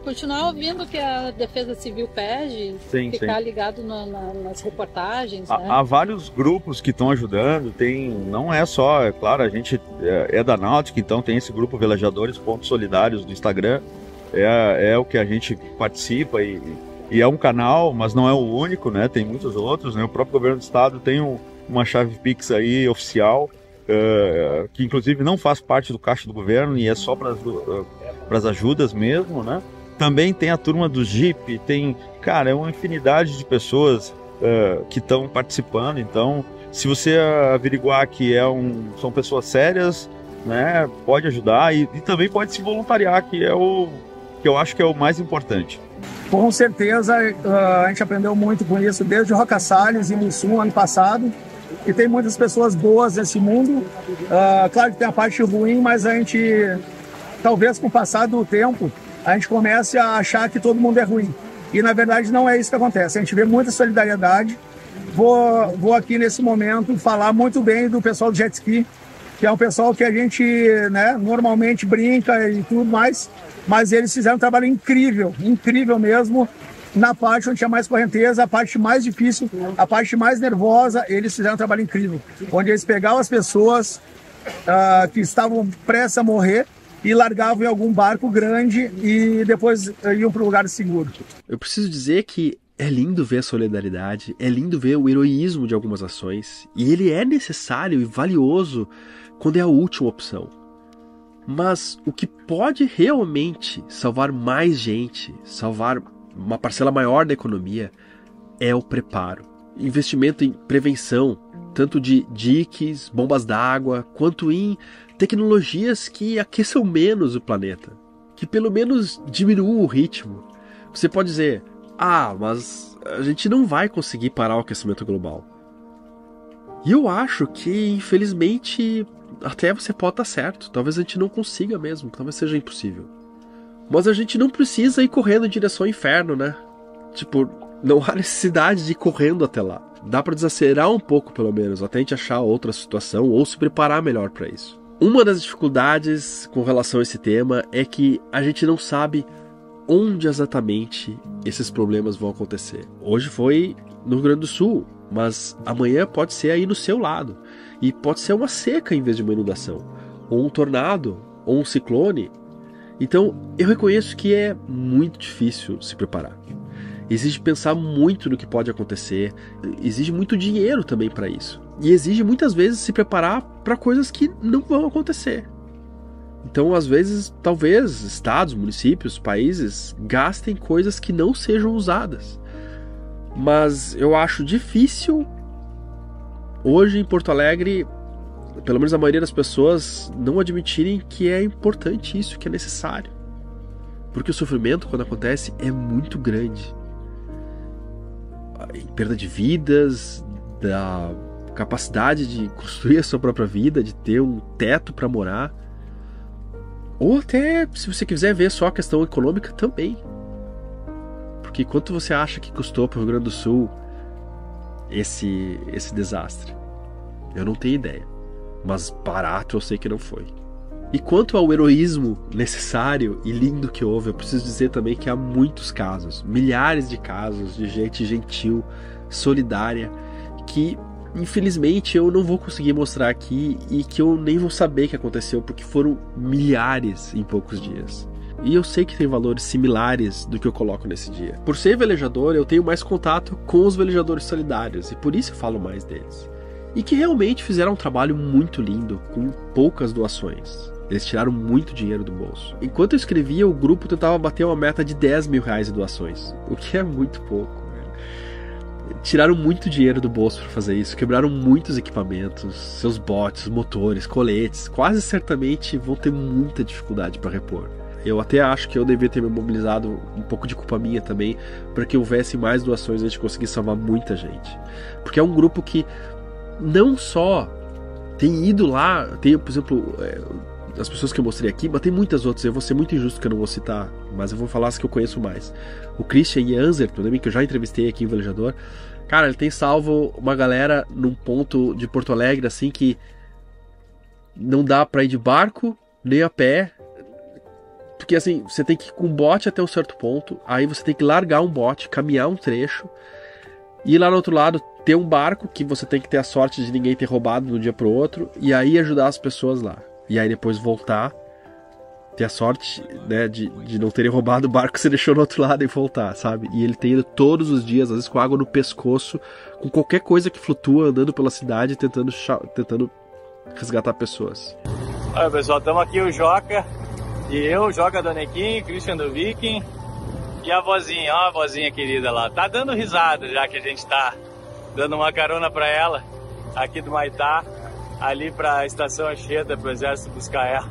S6: continuar ouvindo o que a Defesa Civil pede, ficar ligado nas reportagens. Né?
S5: Há vários grupos que estão ajudando, não é só, é claro, a gente é da Náutica, então tem esse grupo Velejadores.solidários do Instagram, é o que a gente participa e é um canal, mas não é o único, né? Tem muitos outros, né? O próprio governo do estado tem uma chave Pix aí oficial, que inclusive não faz parte do caixa do governo e é só para as ajudas mesmo, né? Também tem a turma do Jeep, é uma infinidade de pessoas que estão participando. Então, se você averiguar que são pessoas sérias, né, pode ajudar e também pode se voluntariar, que eu acho que é o mais importante.
S3: Com certeza, a gente aprendeu muito com isso desde o Roca Salles e Mussum ano passado, e tem muitas pessoas boas nesse mundo. Claro que tem a parte ruim, mas a gente, talvez com o passar do tempo, a gente comece a achar que todo mundo é ruim. E na verdade não é isso que acontece. A gente vê muita solidariedade. Vou aqui nesse momento falar muito bem do pessoal do jet ski, que é um pessoal que a gente, né, normalmente brinca e tudo mais, mas eles fizeram um trabalho incrível mesmo, na parte onde tinha mais correnteza, a parte mais difícil, a parte mais nervosa, eles fizeram um trabalho incrível, onde eles pegavam as pessoas que estavam prestes a morrer e largavam em algum barco grande e depois iam para um lugar seguro.
S1: Eu preciso dizer que é lindo ver a solidariedade, é lindo ver o heroísmo de algumas ações, e ele é necessário e valioso quando é a última opção. Mas o que pode realmente salvar mais gente, salvar uma parcela maior da economia, é o preparo. Investimento em prevenção, tanto de diques, bombas d'água, quanto em tecnologias que aqueçam menos o planeta, que pelo menos diminuam o ritmo. Você pode dizer, mas a gente não vai conseguir parar o aquecimento global. E eu acho que, infelizmente, até você pode estar certo. Talvez a gente não consiga mesmo, talvez seja impossível. Mas a gente não precisa ir correndo em direção ao inferno, né? Tipo, não há necessidade de ir correndo até lá. Dá para desacelerar um pouco, pelo menos, até a gente achar outra situação ou se preparar melhor para isso. Uma das dificuldades com relação a esse tema é que a gente não sabe onde exatamente esses problemas vão acontecer. Hoje foi no Rio Grande do Sul, mas amanhã pode ser aí no seu lado. E pode ser uma seca em vez de uma inundação, ou um tornado, ou um ciclone. Então, eu reconheço que é muito difícil se preparar. Exige pensar muito no que pode acontecer, exige muito dinheiro também para isso. E exige muitas vezes se preparar para coisas que não vão acontecer. Então, às vezes, talvez estados, municípios, países gastem coisas que não sejam usadas. Mas eu acho difícil hoje em Porto Alegre, pelo menos a maioria das pessoas, não admitirem que é importante isso, que é necessário. Porque o sofrimento, quando acontece, é muito grande. A perda de vidas, da capacidade de construir a sua própria vida, de ter um teto para morar. Ou até, se você quiser ver só a questão econômica também. Porque quanto você acha que custou para o Rio Grande do Sul esse desastre? Eu não tenho ideia. Mas barato eu sei que não foi. E quanto ao heroísmo necessário e lindo que houve, eu preciso dizer também que há muitos casos, milhares de casos de gente gentil, solidária, que infelizmente eu não vou conseguir mostrar aqui e que eu nem vou saber que aconteceu, porque foram milhares em poucos dias. E eu sei que tem valores similares do que eu coloco nesse dia. Por ser velejador, eu tenho mais contato com os velejadores solidários e por isso eu falo mais deles. E que realmente fizeram um trabalho muito lindo, com poucas doações. Eles tiraram muito dinheiro do bolso. Enquanto eu escrevia, o grupo tentava bater uma meta de 10 mil reais em doações, o que é muito pouco. Tiraram muito dinheiro do bolso para fazer isso, quebraram muitos equipamentos, seus botes, motores, coletes, quase certamente vão ter muita dificuldade para repor. Eu até acho que eu devia ter me mobilizado, um pouco de culpa minha também, para que houvesse mais doações e a gente conseguisse salvar muita gente. Porque é um grupo que não só tem ido lá, tem, por exemplo, as pessoas que eu mostrei aqui, mas tem muitas outras, eu vou ser muito injusto que eu não vou citar, mas eu vou falar as que eu conheço mais. O Christian Janzer, também, que eu já entrevistei aqui em Velejador, cara, ele tem salvo uma galera num ponto de Porto Alegre, assim, que não dá pra ir de barco, nem a pé, porque assim, você tem que ir com um bote até um certo ponto, aí você tem que largar um bote, caminhar um trecho, e lá no outro lado ter um barco, que você tem que ter a sorte de ninguém ter roubado de um dia pro outro, e aí ajudar as pessoas lá. E aí depois voltar, ter a sorte, né, de não terem roubado o barco que você deixou no outro lado e voltar, sabe? E ele tem ido todos os dias, às vezes com água no pescoço, com qualquer coisa que flutua, andando pela cidade, tentando resgatar pessoas.
S11: Olha, pessoal, estamos aqui o Joca, e eu, Joca do Nequim, Christian do Viking, e a vozinha, ó a vozinha querida lá. Tá dando risada já que a gente tá dando uma carona pra ela, aqui do Maitá. ali pra Estação Anchieta, pro exército buscar ela.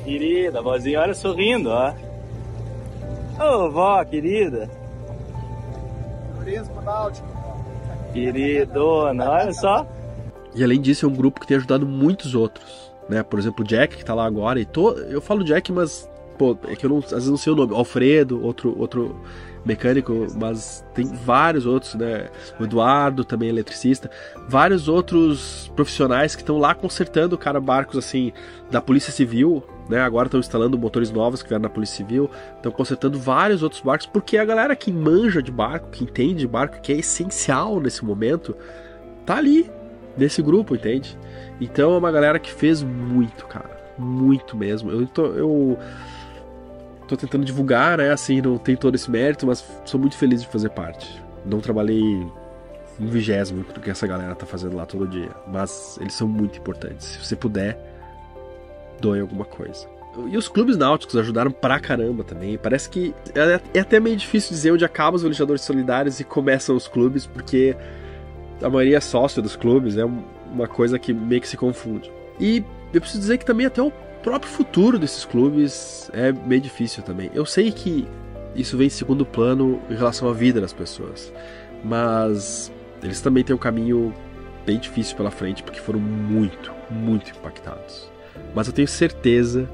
S11: Querida, a vozinha, olha, sorrindo, ó. Ô, vó, querida. Queridona, olha só.
S1: E além disso, é um grupo que tem ajudado muitos outros, né? Por exemplo, o Jack, que tá lá agora. Eu falo Jack, mas, pô, é que eu não, às vezes não sei o nome. Alfredo, outro mecânico, mas tem vários outros, né? O Eduardo, também eletricista. Vários outros profissionais que estão lá consertando, cara, barcos, assim, da Polícia Civil, né? Agora estão instalando motores novos que vieram da Polícia Civil. Estão consertando vários outros barcos, porque a galera que manja de barco, que entende de barco, que é essencial nesse momento, tá ali, nesse grupo, entende? Então é uma galera que fez muito, cara. Muito mesmo. Eu tô tentando divulgar, né? Assim, não tem todo esse mérito, mas sou muito feliz de fazer parte. Não trabalhei um 20º do que essa galera tá fazendo lá todo dia. Mas eles são muito importantes. Se você puder, doe alguma coisa. E os clubes náuticos ajudaram pra caramba também. Parece que é até meio difícil dizer onde acabam os velejadores solidários e começam os clubes, porque a maioria é sócio dos clubes, é uma coisa que meio que se confunde. E eu preciso dizer que também até o próprio futuro desses clubes é meio difícil também. Eu sei que isso vem em segundo plano em relação à vida das pessoas, mas eles também têm um caminho bem difícil pela frente, porque foram muito, muito impactados. Mas eu tenho certeza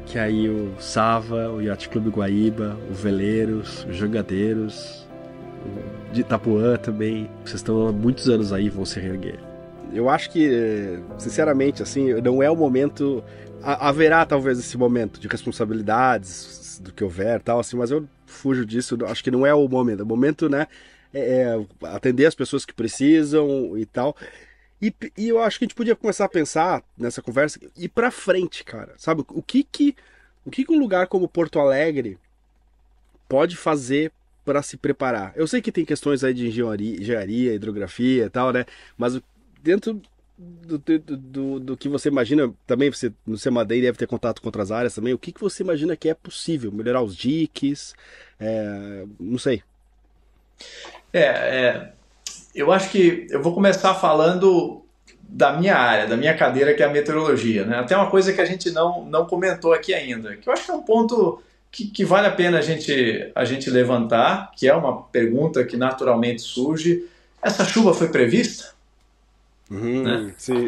S1: que aí o Sava, o Yacht Clube Guaíba, o Veleiros, os Jangadeiros, o de Itapuã também, vocês estão há muitos anos aí e vão se reerguer.
S12: Eu acho que, sinceramente, assim, não é o momento... Haverá talvez esse momento de responsabilidades do que houver, tal, assim, mas eu fujo disso. Acho que não é o momento. O momento, né, é atender as pessoas que precisam e tal. E eu acho que a gente podia começar a pensar nessa conversa e ir pra frente, cara. Sabe, o que um lugar como Porto Alegre pode fazer para se preparar? Eu sei que tem questões aí de engenharia, hidrografia e tal, né? Mas dentro do que você imagina, também você no Semadei deve ter contato com outras áreas também, o que você imagina que é possível? Melhorar os diques? Não sei.
S2: Eu acho que eu vou começar falando da minha área, da minha cadeira, que é a meteorologia, né? Até uma coisa que a gente não comentou aqui ainda, que eu acho que é um ponto que vale a pena a gente levantar, que é uma pergunta que naturalmente surge. Essa chuva foi prevista? Né?
S12: Sim.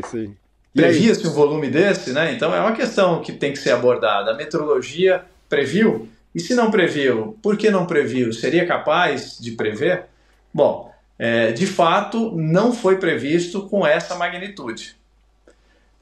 S2: Previa-se um volume desse, né? Então é uma questão que tem que ser abordada. A meteorologia previu? E se não previu, por que não previu? Seria capaz de prever? Bom, de fato, não foi previsto com essa magnitude.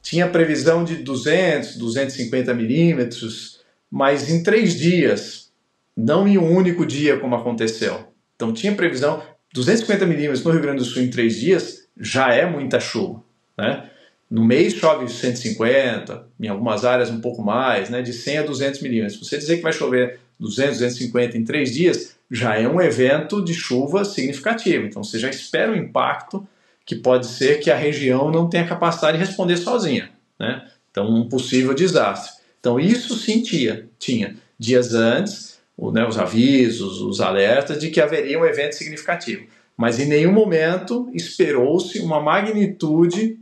S2: Tinha previsão de 200, 250 milímetros, mas em 3 dias, não em um único dia como aconteceu. Então tinha previsão, 250 milímetros no Rio Grande do Sul em 3 dias, já é muita chuva, né? No mês chove 150, em algumas áreas um pouco mais, né? De 100 a 200 milímetros. Você dizer que vai chover 200, 250 em 3 dias, já é um evento de chuva significativo. Então você já espera um impacto que pode ser que a região não tenha capacidade de responder sozinha, né? Então um possível desastre. Então isso sim tinha dias antes, né, os avisos, os alertas de que haveria um evento significativo. Mas em nenhum momento esperou-se uma magnitude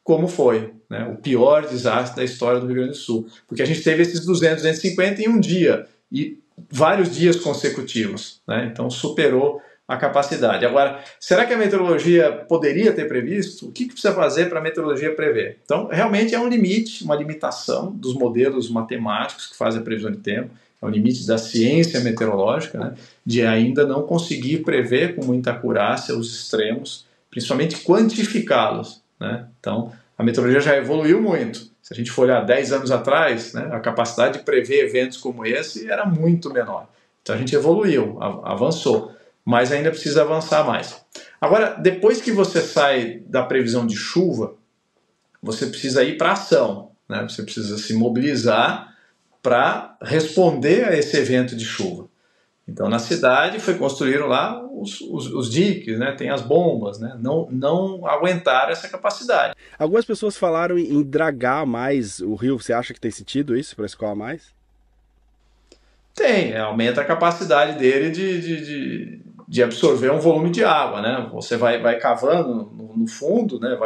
S2: como foi, né, o pior desastre da história do Rio Grande do Sul. Porque a gente teve esses 200, 250 em um dia, e vários dias consecutivos, né, então superou a capacidade. Agora, será que a meteorologia poderia ter previsto? O que precisa fazer para a meteorologia prever? Então, realmente é um limite, uma limitação dos modelos matemáticos que fazem a previsão de tempo, é o limite da ciência meteorológica, né, de ainda não conseguir prever com muita acurácia os extremos, principalmente quantificá-los, né? Então, a meteorologia já evoluiu muito. Se a gente for olhar 10 anos atrás, né, a capacidade de prever eventos como esse era muito menor. Então a gente evoluiu, avançou, mas ainda precisa avançar mais. Agora, depois que você sai da previsão de chuva, você precisa ir para a ação, né? Você precisa se mobilizar para responder a esse evento de chuva. Então, na cidade, construíram lá os diques, né? Tem as bombas, né? Não aguentaram essa capacidade.
S12: Algumas pessoas falaram em dragar mais o rio. Você acha que tem sentido isso para escoar mais?
S2: Tem, aumenta a capacidade dele de absorver um volume de água, né? Você vai cavando no fundo, né?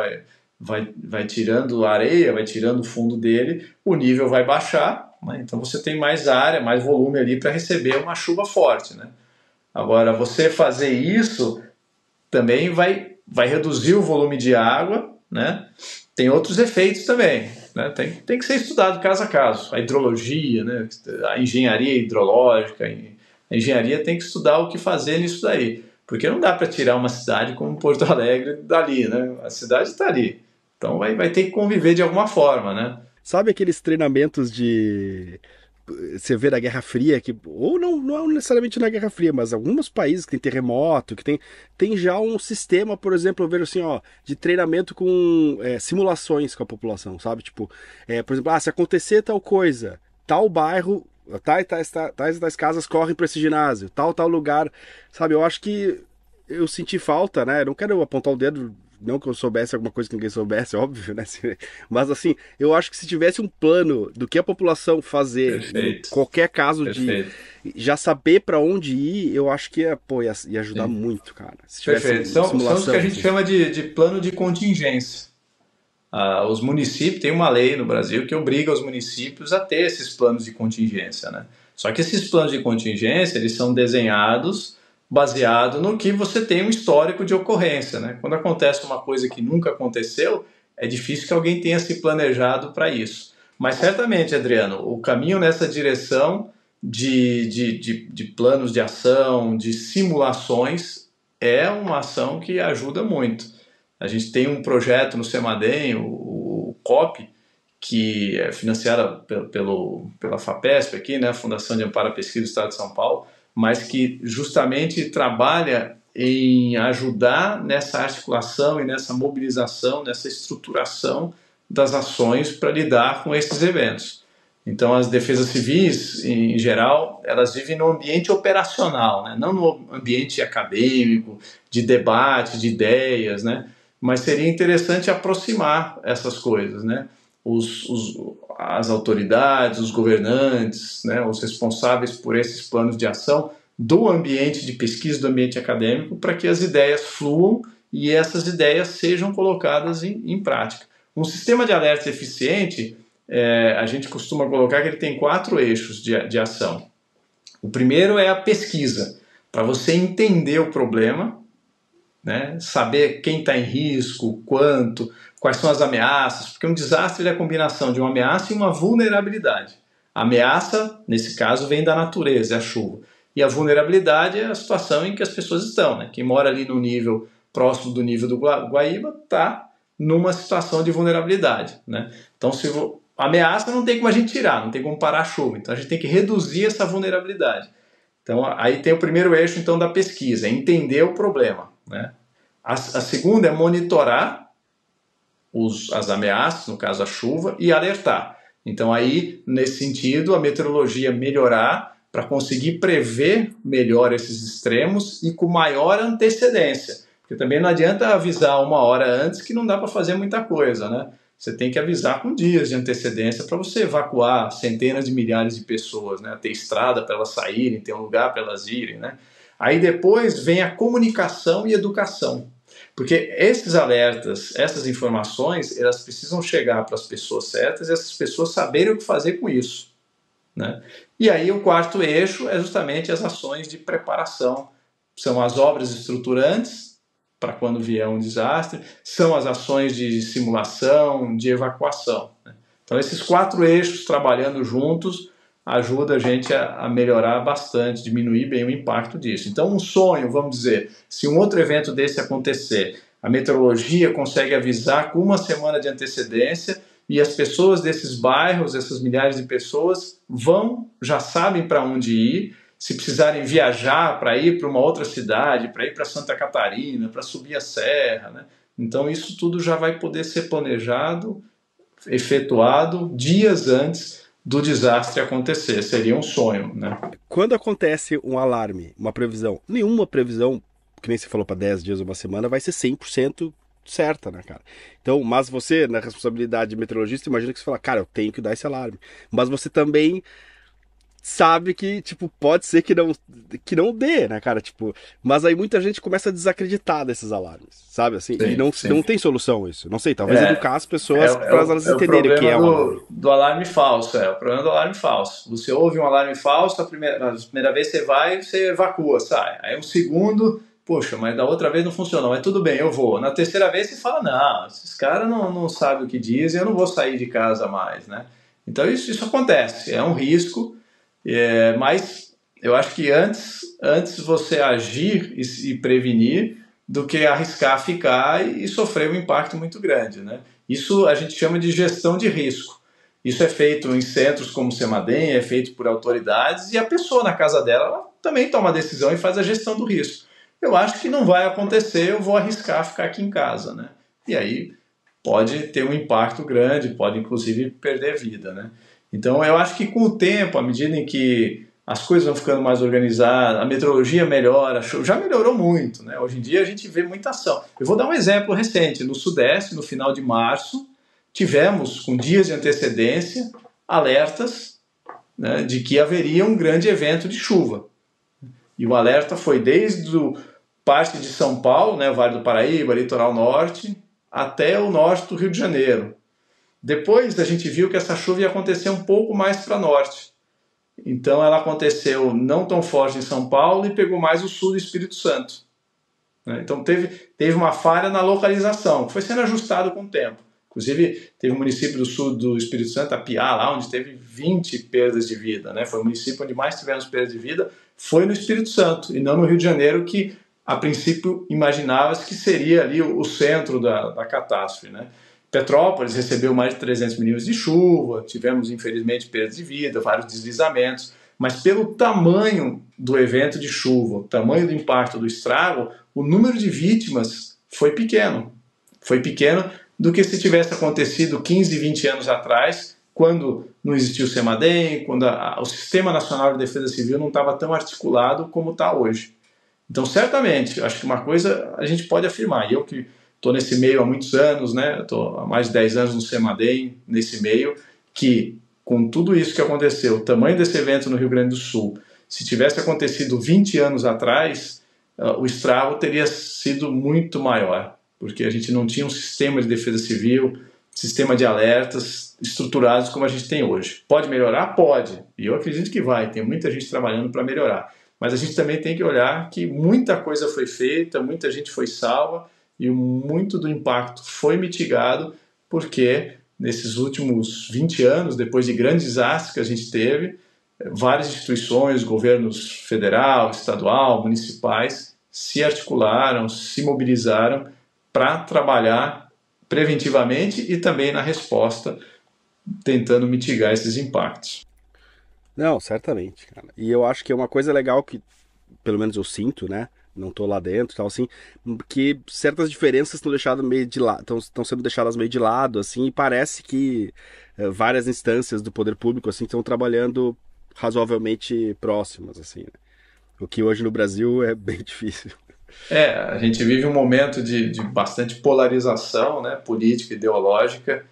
S2: vai tirando a areia, vai tirando o fundo dele, o nível vai baixar, né? Então você tem mais área, mais volume ali para receber uma chuva forte, né? Agora, você fazer isso também vai reduzir o volume de água, né? Tem outros efeitos também, né? Tem que ser estudado caso a caso. A hidrologia, né? A engenharia hidrológica, a engenharia tem que estudar o que fazer nisso daí. Porque não dá para tirar uma cidade como Porto Alegre dali, né? A cidade está ali. Então vai ter que conviver de alguma forma, né?
S12: Sabe aqueles treinamentos de... Você vê na Guerra Fria, ou não necessariamente na Guerra Fria, mas alguns países que tem terremoto, que tem já um sistema, por exemplo, eu vejo assim, ó, de treinamento com simulações com a população, sabe? Tipo, por exemplo, se acontecer tal coisa, tal bairro, tais casas correm para esse ginásio, tal lugar, sabe? Eu acho que eu senti falta, né? Eu não quero apontar o dedo, não que eu soubesse alguma coisa que ninguém soubesse, óbvio, né? Mas assim, eu acho que se tivesse um plano do que a população fazer, em qualquer caso de já saber para onde ir, eu acho que ia ajudar muito, cara. Se
S2: Perfeito. São os que a gente chama de plano de contingência. Os municípios, tem uma lei no Brasil que obriga os municípios a ter esses planos de contingência, né? Só que esses planos de contingência, eles são desenhados baseado no que você tem um histórico de ocorrência, né? Quando acontece uma coisa que nunca aconteceu, é difícil que alguém tenha se planejado para isso. Mas certamente, Adriano, o caminho nessa direção de planos de ação, de simulações, é uma ação que ajuda muito. A gente tem um projeto no CEMADEM, o COP, que é financiado pela FAPESP aqui, né? Fundação de Amparo à Pesquisa do Estado de São Paulo, mas que justamente trabalha em ajudar nessa articulação e nessa mobilização, nessa estruturação das ações para lidar com esses eventos. Então, as defesas civis, em geral, elas vivem no ambiente operacional, né? Não no ambiente acadêmico, de debate, de ideias, né? Mas seria interessante aproximar essas coisas, né? As autoridades, os governantes, né, os responsáveis por esses planos de ação do ambiente de pesquisa, do ambiente acadêmico, para que as ideias fluam e essas ideias sejam colocadas em prática. Um sistema de alerta eficiente, a gente costuma colocar que ele tem 4 eixos de ação. O primeiro é a pesquisa, para você entender o problema, né, saber quem está em risco, quanto, quais são as ameaças, porque um desastre é a combinação de uma ameaça e uma vulnerabilidade. A ameaça, nesse caso, vem da natureza, é a chuva. E a vulnerabilidade é a situação em que as pessoas estão, né? Quem mora ali no nível próximo do nível do Guaíba está numa situação de vulnerabilidade, né? Então, a ameaça não tem como a gente tirar, não tem como parar a chuva. Então, a gente tem que reduzir essa vulnerabilidade. Então, aí tem o primeiro eixo então, da pesquisa, é entender o problema, né? A segunda é monitorar as ameaças, no caso a chuva, e alertar. Então aí, nesse sentido, a meteorologia melhorar para conseguir prever melhor esses extremos e com maior antecedência. Porque também não adianta avisar 1 hora antes que não dá para fazer muita coisa, né? Você tem que avisar com dias de antecedência para você evacuar centenas de milhares de pessoas, né? Ter estrada para elas saírem, ter um lugar para elas irem, né? Aí depois vem a comunicação e educação. Porque esses alertas, essas informações, elas precisam chegar para as pessoas certas e essas pessoas saberem o que fazer com isso, né? E aí o 4º eixo é justamente as ações de preparação. São as obras estruturantes para quando vier um desastre, são as ações de simulação, de evacuação, né? Então esses 4 eixos trabalhando juntos ajuda a gente a melhorar bastante, diminuir bem o impacto disso. Então um sonho, vamos dizer, se um outro evento desse acontecer, a meteorologia consegue avisar com 1 semana de antecedência e as pessoas desses bairros, essas milhares de pessoas, já sabem para onde ir, se precisarem viajar para ir para uma outra cidade, para ir para Santa Catarina, para subir a serra, né? Então isso tudo já vai poder ser planejado, efetuado dias antes do desastre acontecer. Seria um sonho, né?
S12: Quando acontece um alarme, uma previsão, nenhuma previsão, que nem você falou para 10 dias ou 1 semana, vai ser 100% certa, né, cara? Então, mas você, na responsabilidade de meteorologista, imagina que você fala, cara, eu tenho que dar esse alarme. Mas você também sabe que, tipo, pode ser que não dê, né, cara? Tipo, mas aí muita gente começa a desacreditar desses alarmes, sabe? Assim,
S2: Sim,
S12: e não tem solução isso. Não sei, talvez educar as pessoas para elas entenderem o que é o alarme.
S2: Do alarme falso, o problema do alarme falso. Você ouve um alarme falso, a primeira vez você evacua, sai. Aí um segundo, poxa, mas da outra vez não funcionou, mas tudo bem, eu vou. Na terceira vez você fala, não, esses caras não sabem o que dizem, eu não vou sair de casa mais, né? Então isso acontece, é um risco. Mas eu acho que antes você agir e prevenir do que arriscar ficar e sofrer um impacto muito grande, né? Isso a gente chama de gestão de risco. Isso é feito em centros como o CEMADEM, é feito por autoridades, e a pessoa na casa dela ela também toma a decisão e faz a gestão do risco. Eu acho que não vai acontecer, eu vou arriscar ficar aqui em casa, né? E aí pode ter um impacto grande, pode inclusive perder vida, né? Então eu acho que com o tempo, à medida em que as coisas vão ficando mais organizadas, a meteorologia melhora, já melhorou muito, né? Hoje em dia a gente vê muita ação. Eu vou dar um exemplo recente. No Sudeste, no final de março, tivemos, com dias de antecedência, alertas, né, de que haveria um grande evento de chuva. E o alerta foi desde parte de São Paulo, né, Vale do Paraíba, Litoral Norte, até o norte do Rio de Janeiro. Depois a gente viu que essa chuva ia acontecer um pouco mais para norte. Então ela aconteceu não tão forte em São Paulo e pegou mais o sul do Espírito Santo. Então teve uma falha na localização, que foi sendo ajustado com o tempo. Inclusive teve um município do sul do Espírito Santo, Apiá, lá onde teve 20 perdas de vida. Foi o município onde mais tivemos perdas de vida, foi no Espírito Santo e não no Rio de Janeiro, que a princípio imaginava-se que seria ali o centro da catástrofe, né? Petrópolis recebeu mais de 300 milímetros de chuva, tivemos infelizmente perdas de vida, vários deslizamentos, mas pelo tamanho do evento de chuva, o tamanho do impacto do estrago, o número de vítimas foi pequeno. Foi pequeno do que se tivesse acontecido 15, 20 anos atrás, quando não existia o CEMADEM, quando o Sistema Nacional de Defesa Civil não estava tão articulado como está hoje. Então, certamente, acho que uma coisa a gente pode afirmar, e eu que estou nesse meio há muitos anos, né? Estou há mais de 10 anos no CEMADEM, nesse meio, que com tudo isso que aconteceu, o tamanho desse evento no Rio Grande do Sul, se tivesse acontecido 20 anos atrás, o estrago teria sido muito maior, porque a gente não tinha um sistema de defesa civil, sistema de alertas estruturados como a gente tem hoje. Pode melhorar? Pode, e eu acredito que vai, tem muita gente trabalhando para melhorar, mas a gente também tem que olhar que muita coisa foi feita, muita gente foi salva, e muito do impacto foi mitigado porque nesses últimos 20 anos, depois de grandes desastres que a gente teve, várias instituições, governos federal, estadual, municipais, se articularam, se mobilizaram para trabalhar preventivamente e também na resposta, tentando mitigar esses impactos.
S12: Não, certamente, cara. E eu acho que é uma coisa legal que, pelo menos eu sinto, né? Não tô lá dentro, tal, assim, que certas diferenças estão deixadas meio de lado, estão sendo deixadas meio de lado, assim, e parece que várias instâncias do poder público, assim, estão trabalhando razoavelmente próximas, assim, né? O que hoje no Brasil é bem difícil.
S2: A gente vive um momento de bastante polarização, né, política, ideológica,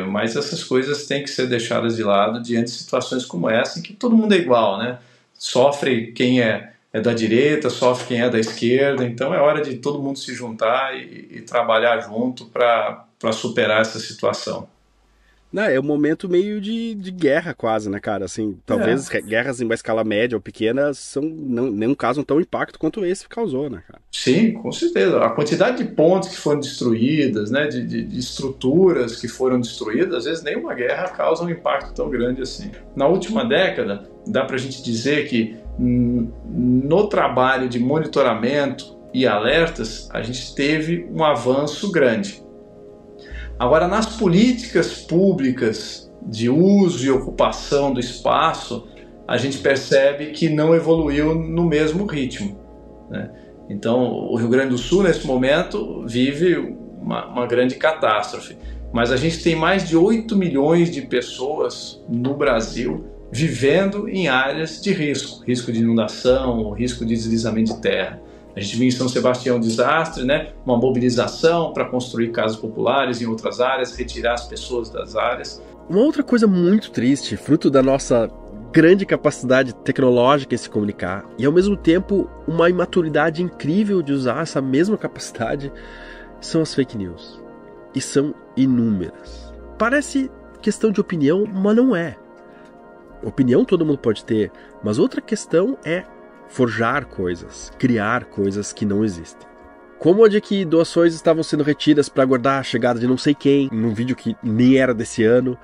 S2: mas essas coisas têm que ser deixadas de lado diante de situações como essa, em que todo mundo é igual, né? Sofre quem é da direita, sofre quem é da esquerda, então é hora de todo mundo se juntar e trabalhar junto para superar essa situação.
S12: Não, é um momento meio de guerra quase, né, cara? Assim, talvez guerras em uma escala média ou pequena não causam tão impacto quanto esse causou, né, cara?
S2: Sim, com certeza. A quantidade de pontes que foram destruídas, né, de estruturas que foram destruídas, às vezes nenhuma guerra causa um impacto tão grande assim. Na última década, dá pra gente dizer que no trabalho de monitoramento e alertas, a gente teve um avanço grande. Agora, nas políticas públicas de uso e ocupação do espaço, a gente percebe que não evoluiu no mesmo ritmo, né? Então, o Rio Grande do Sul, nesse momento, vive uma grande catástrofe. Mas a gente tem mais de 8 milhões de pessoas no Brasil vivendo em áreas de risco de inundação, risco de deslizamento de terra. A gente viu em São Sebastião um desastre, né? Uma mobilização para construir casas populares em outras áreas, retirar as pessoas das áreas.
S1: Uma outra coisa muito triste, fruto da nossa grande capacidade tecnológica em se comunicar e, ao mesmo tempo, uma imaturidade incrível de usar essa mesma capacidade são as fake news. E são inúmeras. Parece questão de opinião, mas não é. Opinião todo mundo pode ter, mas outra questão é forjar coisas, criar coisas que não existem. Como a de que doações estavam sendo retidas para aguardar a chegada de não sei quem, num vídeo que nem era desse ano,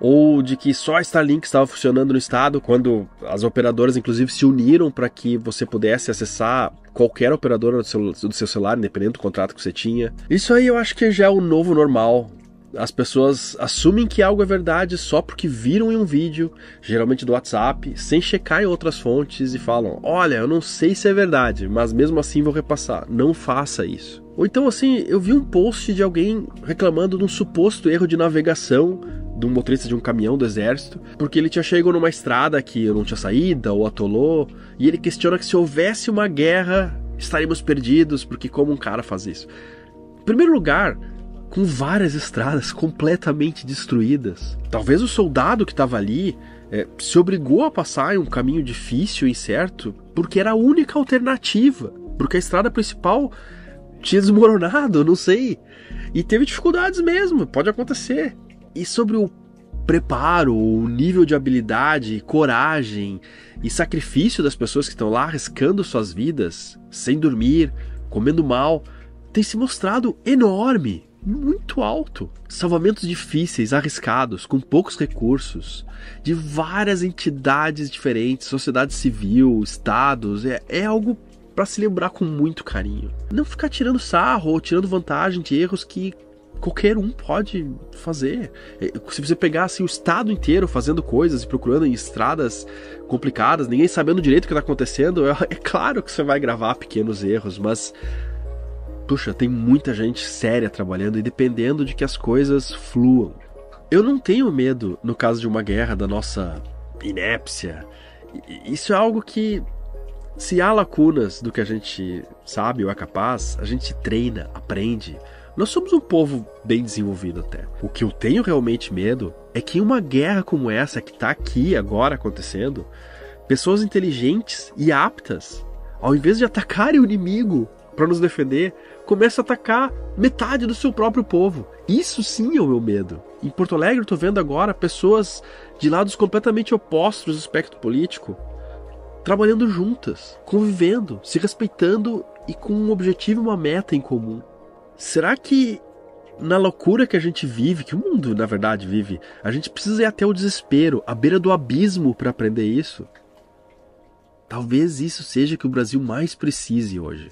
S1: ou de que só a Starlink estava funcionando no estado, quando as operadoras inclusive se uniram para que você pudesse acessar qualquer operadora do seu celular, independente do contrato que você tinha. Isso aí eu acho que já é o novo normal. As pessoas assumem que algo é verdade só porque viram em um vídeo, geralmente do WhatsApp, sem checar em outras fontes e falam: olha, eu não sei se é verdade, mas mesmo assim vou repassar. Não faça isso. Ou então, assim, eu vi um post de alguém reclamando de um suposto erro de navegação de um motorista de um caminhão do exército, porque ele tinha chegado numa estrada que não tinha saída ou atolou, e ele questiona que se houvesse uma guerra, estaríamos perdidos, porque como um cara faz isso? Em primeiro lugar, com várias estradas completamente destruídas, talvez o soldado que estava ali se obrigou a passar em um caminho difícil e incerto, porque era a única alternativa, porque a estrada principal tinha desmoronado, não sei, e teve dificuldades mesmo, pode acontecer. E sobre o preparo, o nível de habilidade, coragem e sacrifício das pessoas que estão lá arriscando suas vidas, sem dormir, comendo mal, tem se mostrado enorme, muito alto. Salvamentos difíceis, arriscados, com poucos recursos, de várias entidades diferentes, sociedade civil, estados, é algo para se lembrar com muito carinho. Não ficar tirando sarro ou tirando vantagem de erros que qualquer um pode fazer. Se você pegar assim, o estado inteiro fazendo coisas e procurando em estradas complicadas, ninguém sabendo direito o que está acontecendo, é claro que você vai gravar pequenos erros, mas puxa, tem muita gente séria trabalhando e dependendo de que as coisas fluam. Eu não tenho medo, no caso de uma guerra, da nossa inépcia. Isso é algo que, se há lacunas do que a gente sabe ou é capaz, a gente treina, aprende. Nós somos um povo bem desenvolvido até. O que eu tenho realmente medo é que em uma guerra como essa que está aqui agora acontecendo, pessoas inteligentes e aptas, ao invés de atacarem o inimigo para nos defender, começam a atacar metade do seu próprio povo. Isso sim é o meu medo. Em Porto Alegre eu estou vendo agora pessoas de lados completamente opostos do espectro político trabalhando juntas, convivendo, se respeitando e com um objetivo e uma meta em comum. Será que na loucura que a gente vive, que o mundo na verdade vive, a gente precisa ir até o desespero, à beira do abismo para aprender isso? Talvez isso seja o que o Brasil mais precise hoje.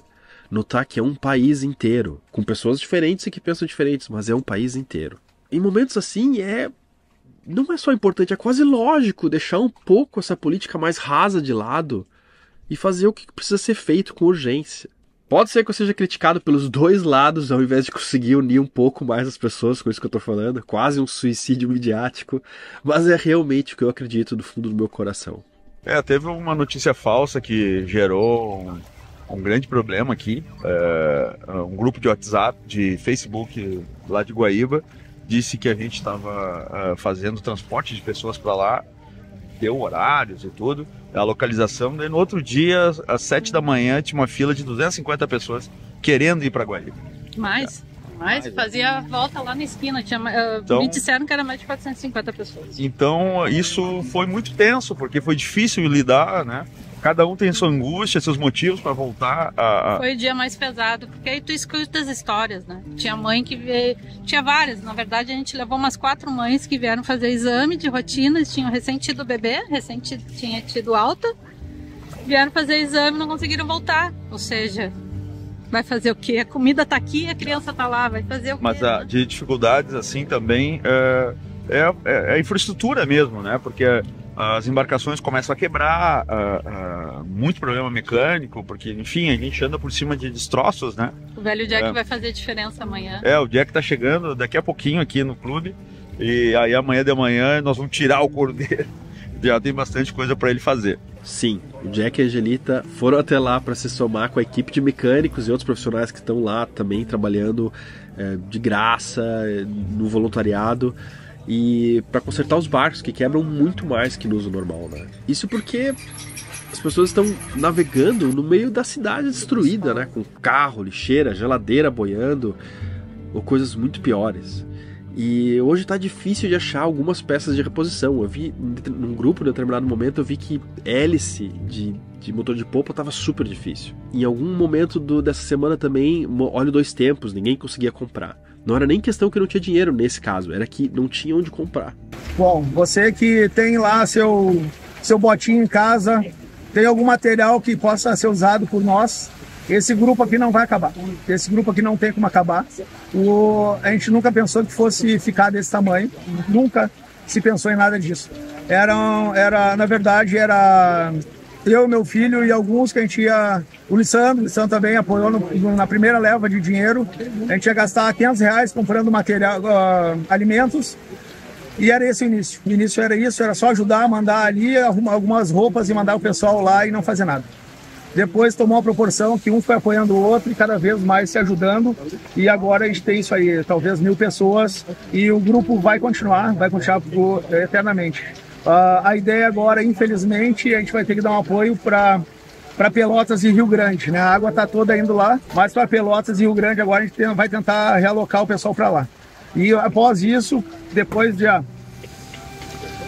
S1: Notar que é um país inteiro, com pessoas diferentes e que pensam diferentes, mas é um país inteiro. Em momentos assim não é só importante, é quase lógico deixar um pouco essa política mais rasa de lado e fazer o que precisa ser feito com urgência. Pode ser que eu seja criticado pelos dois lados, ao invés de conseguir unir um pouco mais as pessoas com isso que eu tô falando. Quase um suicídio midiático. Mas é realmente o que eu acredito do fundo do meu coração.
S5: Teve uma notícia falsa que gerou um grande problema aqui. Um grupo de WhatsApp, de Facebook lá de Guaíba, disse que a gente estava fazendo transporte de pessoas para lá, deu horários e tudo, a localização, daí no outro dia, às 7 da manhã, tinha uma fila de 250 pessoas querendo ir para Guaíba.
S6: Mais, fazia volta lá na esquina,
S5: Então,
S6: me disseram que era mais de 450 pessoas.
S5: Então isso foi muito tenso, porque foi difícil lidar, né? Cada um tem sua angústia, seus motivos para voltar
S6: Foi o dia mais pesado, porque aí tu escuta as histórias, né? Tinha mãe que veio... Tinha várias, na verdade a gente levou umas 4 mães que vieram fazer exame de rotina, eles tinham recém tido bebê, tinha tido alta, vieram fazer exame e não conseguiram voltar. Ou seja, vai fazer o quê? A comida tá aqui, a criança tá lá, vai fazer o quê?
S5: Mas de dificuldades assim também é a infraestrutura mesmo, né? Porque as embarcações começam a quebrar, muito problema mecânico, porque, enfim, a gente anda por cima de destroços, né?
S6: O velho Jack vai fazer diferença amanhã.
S5: O Jack tá chegando daqui a pouquinho aqui no clube, e aí amanhã de manhã nós vamos tirar o couro dele. Já tem bastante coisa para ele fazer.
S1: Sim, o Jack e a Angelita foram até lá para se somar com a equipe de mecânicos e outros profissionais que estão lá também trabalhando de graça, no voluntariado. e para consertar os barcos que quebram muito mais que no uso normal, né? Isso porque as pessoas estão navegando no meio da cidade destruída, né? Com carro, lixeira, geladeira boiando, ou coisas muito piores. E hoje está difícil de achar algumas peças de reposição. Eu vi num grupo, em determinado momento, eu vi que hélice de motor de polpa estava super difícil. Em algum momento dessa semana também, óleo 2 tempos, ninguém conseguia comprar. Não era nem questão que não tinha dinheiro nesse caso, era que não tinha onde comprar.
S3: Bom, você que tem lá seu botinho em casa, tem algum material que possa ser usado por nós, esse grupo aqui não vai acabar. Esse grupo aqui não tem como acabar. A gente nunca pensou que fosse ficar desse tamanho, nunca se pensou em nada disso. Na verdade, era eu, meu filho e alguns que a gente ia... O Lissandro também apoiou na primeira leva de dinheiro. A gente ia gastar R$500 comprando material, alimentos. E era esse o início. O início era isso, era só ajudar, mandar ali, arrumar algumas roupas e mandar o pessoal lá e não fazer nada. Depois tomou uma proporção que um foi apoiando o outro e cada vez mais se ajudando. E agora a gente tem isso aí, talvez 1000 pessoas. E o grupo vai continuar eternamente. A ideia agora, infelizmente, a gente vai ter que dar um apoio para Pelotas e Rio Grande, né? A água está toda indo lá, mas para Pelotas e Rio Grande agora a gente vai tentar realocar o pessoal para lá. E após isso, depois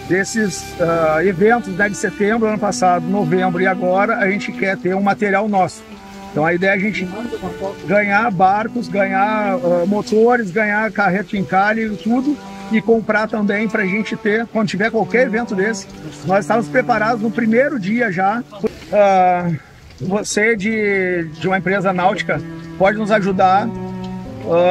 S3: desses eventos, né, de setembro, ano passado, novembro e agora, a gente quer ter um material nosso. Então a ideia é a gente ganhar barcos, ganhar motores, ganhar carreta de encalhe, tudo, e comprar também para a gente ter, quando tiver qualquer evento desse, nós estávamos preparados no primeiro dia já. Você de uma empresa náutica pode nos ajudar,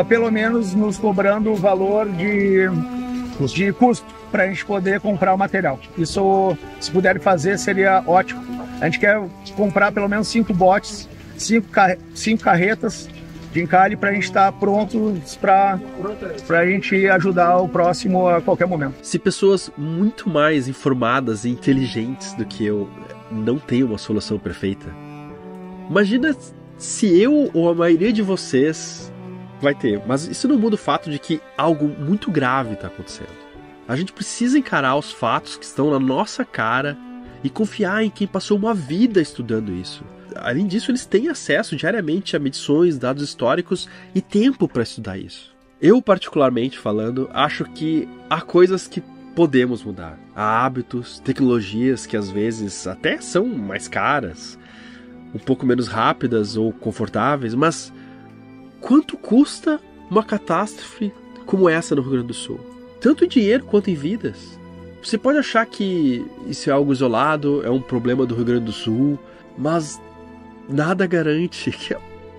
S3: pelo menos nos cobrando o valor de custo para a gente poder comprar o material. Isso, se puderem fazer, seria ótimo. A gente quer comprar pelo menos 5 botes, 5 carretas de encalhe para a gente estar prontos para a gente ajudar o próximo a qualquer momento.
S1: Se pessoas muito mais informadas e inteligentes do que eu não têm uma solução perfeita, imagina se eu ou a maioria de vocês vai ter. Mas isso não muda o fato de que algo muito grave está acontecendo. A gente precisa encarar os fatos que estão na nossa cara e confiar em quem passou uma vida estudando isso. Além disso, eles têm acesso diariamente a medições, dados históricos e tempo para estudar isso. Eu, particularmente falando, acho que há coisas que podemos mudar. Há hábitos, tecnologias que às vezes até são mais caras, um pouco menos rápidas ou confortáveis, mas quanto custa uma catástrofe como essa no Rio Grande do Sul? Tanto em dinheiro quanto em vidas. Você pode achar que isso é algo isolado, é um problema do Rio Grande do Sul, mas nada garante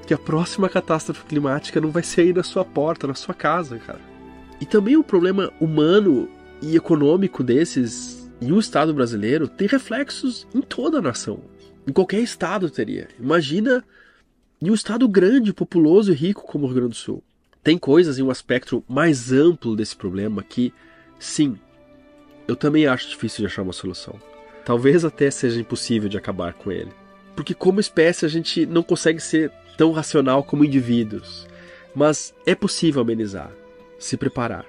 S1: que a próxima catástrofe climática não vai ser aí na sua porta, na sua casa, cara. E também o problema humano e econômico desses em um estado brasileiro tem reflexos em toda a nação. Em qualquer estado teria. Imagina em um estado grande, populoso e rico como o Rio Grande do Sul. Tem coisas em um aspecto mais amplo desse problema que, sim, eu também acho difícil de achar uma solução. Talvez até seja impossível de acabar com ele. Porque como espécie a gente não consegue ser tão racional como indivíduos. Mas é possível amenizar, se preparar.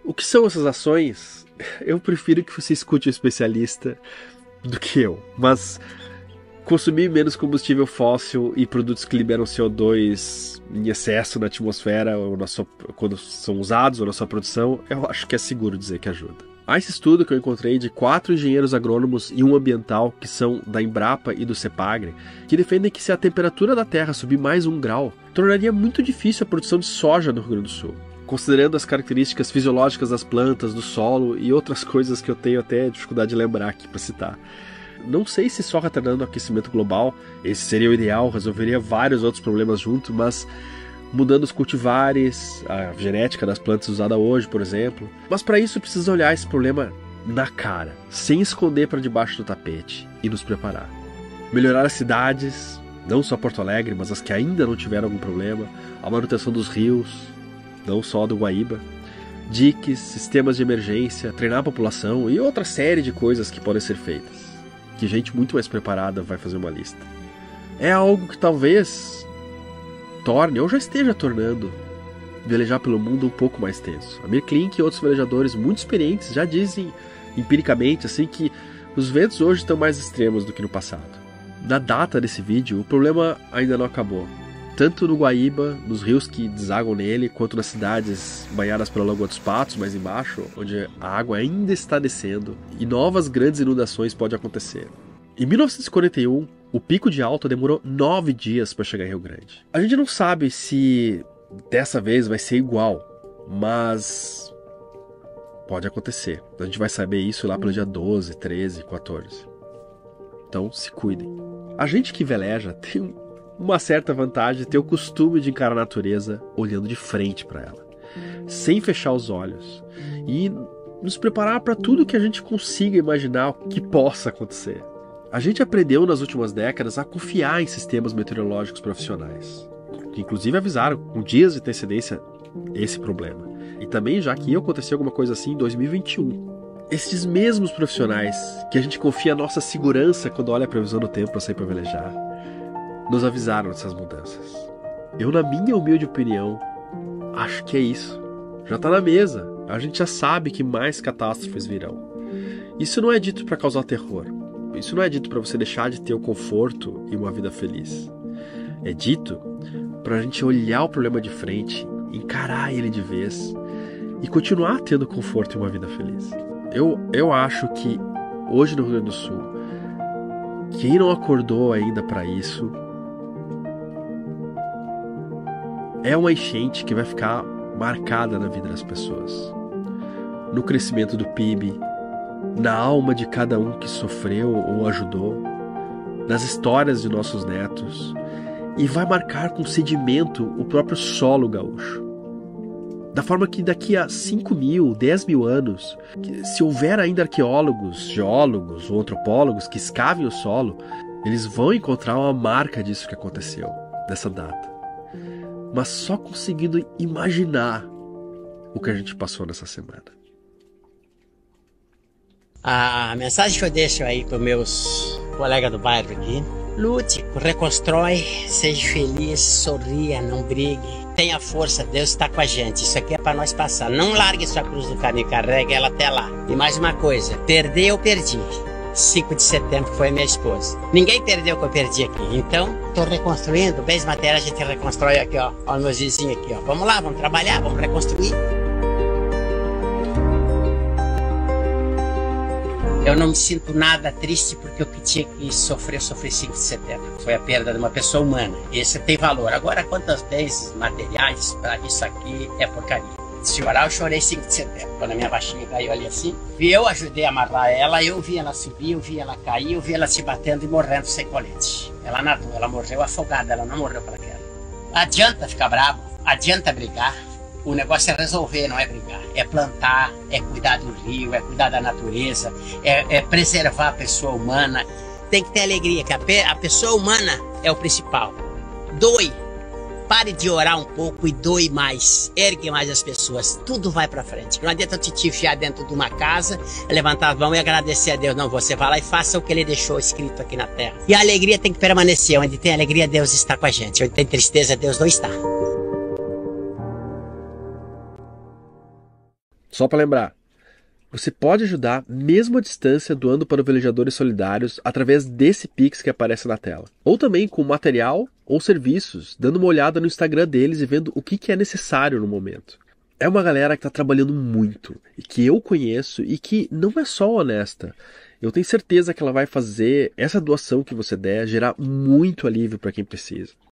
S1: O que são essas ações? Eu prefiro que você escute um especialista do que eu. Mas consumir menos combustível fóssil e produtos que liberam CO2 em excesso na atmosfera ou quando são usados ou na sua produção, eu acho que é seguro dizer que ajuda. Há esse estudo que eu encontrei de 4 engenheiros agrônomos e um ambiental que são da Embrapa e do CEPAGRE, que defendem que se a temperatura da Terra subir mais 1 grau, tornaria muito difícil a produção de soja no Rio Grande do Sul. Considerando as características fisiológicas das plantas, do solo e outras coisas que eu tenho até dificuldade de lembrar aqui para citar. Não sei se só retardando o aquecimento global, esse seria o ideal, resolveria vários outros problemas junto, mas mudando os cultivares, a genética das plantas usada hoje, por exemplo. Mas para isso precisa olhar esse problema na cara, sem esconder para debaixo do tapete e nos preparar. Melhorar as cidades, não só Porto Alegre, mas as que ainda não tiveram algum problema, a manutenção dos rios, não só do Guaíba, diques, sistemas de emergência, treinar a população e outra série de coisas que podem ser feitas. Que gente muito mais preparada vai fazer uma lista. É algo que talvez torne, ou já esteja tornando, velejar pelo mundo um pouco mais tenso. Amir Klink e outros velejadores muito experientes já dizem empiricamente assim que os ventos hoje estão mais extremos do que no passado. Na data desse vídeo, o problema ainda não acabou. Tanto no Guaíba, nos rios que desagam nele, quanto nas cidades banhadas pela Lagoa dos Patos, mais embaixo, onde a água ainda está descendo e novas grandes inundações podem acontecer. Em 1941, o pico de alta demorou 9 dias para chegar em Rio Grande. A gente não sabe se dessa vez vai ser igual, mas pode acontecer. A gente vai saber isso lá pelo dia 12, 13, 14. Então se cuidem. A gente que veleja tem uma certa vantagem de ter o costume de encarar a natureza olhando de frente para ela, sem fechar os olhos, e nos preparar para tudo que a gente consiga imaginar que possa acontecer. A gente aprendeu nas últimas décadas a confiar em sistemas meteorológicos profissionais, que inclusive avisaram com dias de antecedência esse problema. E também já que aconteceu alguma coisa assim em 2021. Esses mesmos profissionais que a gente confia a nossa segurança quando olha a previsão do tempo para sair para velejar, nos avisaram dessas mudanças. Eu, na minha humilde opinião, acho que é isso. Já está na mesa. A gente já sabe que mais catástrofes virão. Isso não é dito para causar terror. Isso não é dito para você deixar de ter o conforto e uma vida feliz. É dito para a gente olhar o problema de frente, encarar ele de vez e continuar tendo conforto e uma vida feliz. Eu acho que hoje no Rio Grande do Sul, quem não acordou ainda para isso, é uma enchente que vai ficar marcada na vida das pessoas. No crescimento do PIB, na alma de cada um que sofreu ou ajudou, nas histórias de nossos netos, e vai marcar com sedimento o próprio solo gaúcho. Da forma que daqui a 5.000, 10.000 anos, se houver ainda arqueólogos, geólogos ou antropólogos que escavem o solo, eles vão encontrar uma marca disso que aconteceu, dessa data. Mas só conseguindo imaginar o que a gente passou nessa semana.
S13: A mensagem que eu deixo aí para os meus colegas do bairro aqui: lute, reconstrói, seja feliz, sorria, não brigue, tenha força, Deus está com a gente. Isso aqui é para nós passar. Não largue sua cruz do caminho, carregue ela até lá. E mais uma coisa: perder eu perdi. 5 de setembro foi minha esposa. Ninguém perdeu o que eu perdi aqui. Então, estou reconstruindo. Bens materiais a gente reconstrói aqui, ó. Olha meus vizinhos aqui, ó. Vamos lá, vamos trabalhar, vamos reconstruir. Eu não me sinto nada triste porque o que tinha que sofrer, eu sofri 5 de setembro. Foi a perda de uma pessoa humana. Esse tem valor. Agora, quantos bens materiais para isso aqui é porcaria. Se chorar, eu chorei 5 de setembro. Quando a minha baixinha caiu ali assim, eu ajudei a amarrar ela, eu vi ela subir, eu vi ela cair, eu vi ela se batendo e morrendo sem colete. Ela nadou, ela morreu afogada, ela não morreu para queda. Adianta ficar bravo, adianta brigar. O negócio é resolver, não é brigar. É plantar, é cuidar do rio, é cuidar da natureza, é preservar a pessoa humana. Tem que ter alegria, que a pessoa humana é o principal. Doe. Pare de orar um pouco e doe mais. Ergue mais as pessoas. Tudo vai pra frente. Não adianta te enfiar dentro de uma casa, levantar a mão e agradecer a Deus. Não, você vai lá e faça o que Ele deixou escrito aqui na terra. E a alegria tem que permanecer. Onde tem alegria, Deus está com a gente. Onde tem tristeza, Deus não está.
S1: Só para lembrar, você pode ajudar mesmo à distância doando para os Velejadores Solidários através desse Pix que aparece na tela. Ou também com material ou serviços, dando uma olhada no Instagram deles e vendo o que é necessário no momento. É uma galera que está trabalhando muito, e que eu conheço e que não é só honesta. Eu tenho certeza que ela vai fazer essa doação que você der gerar muito alívio para quem precisa.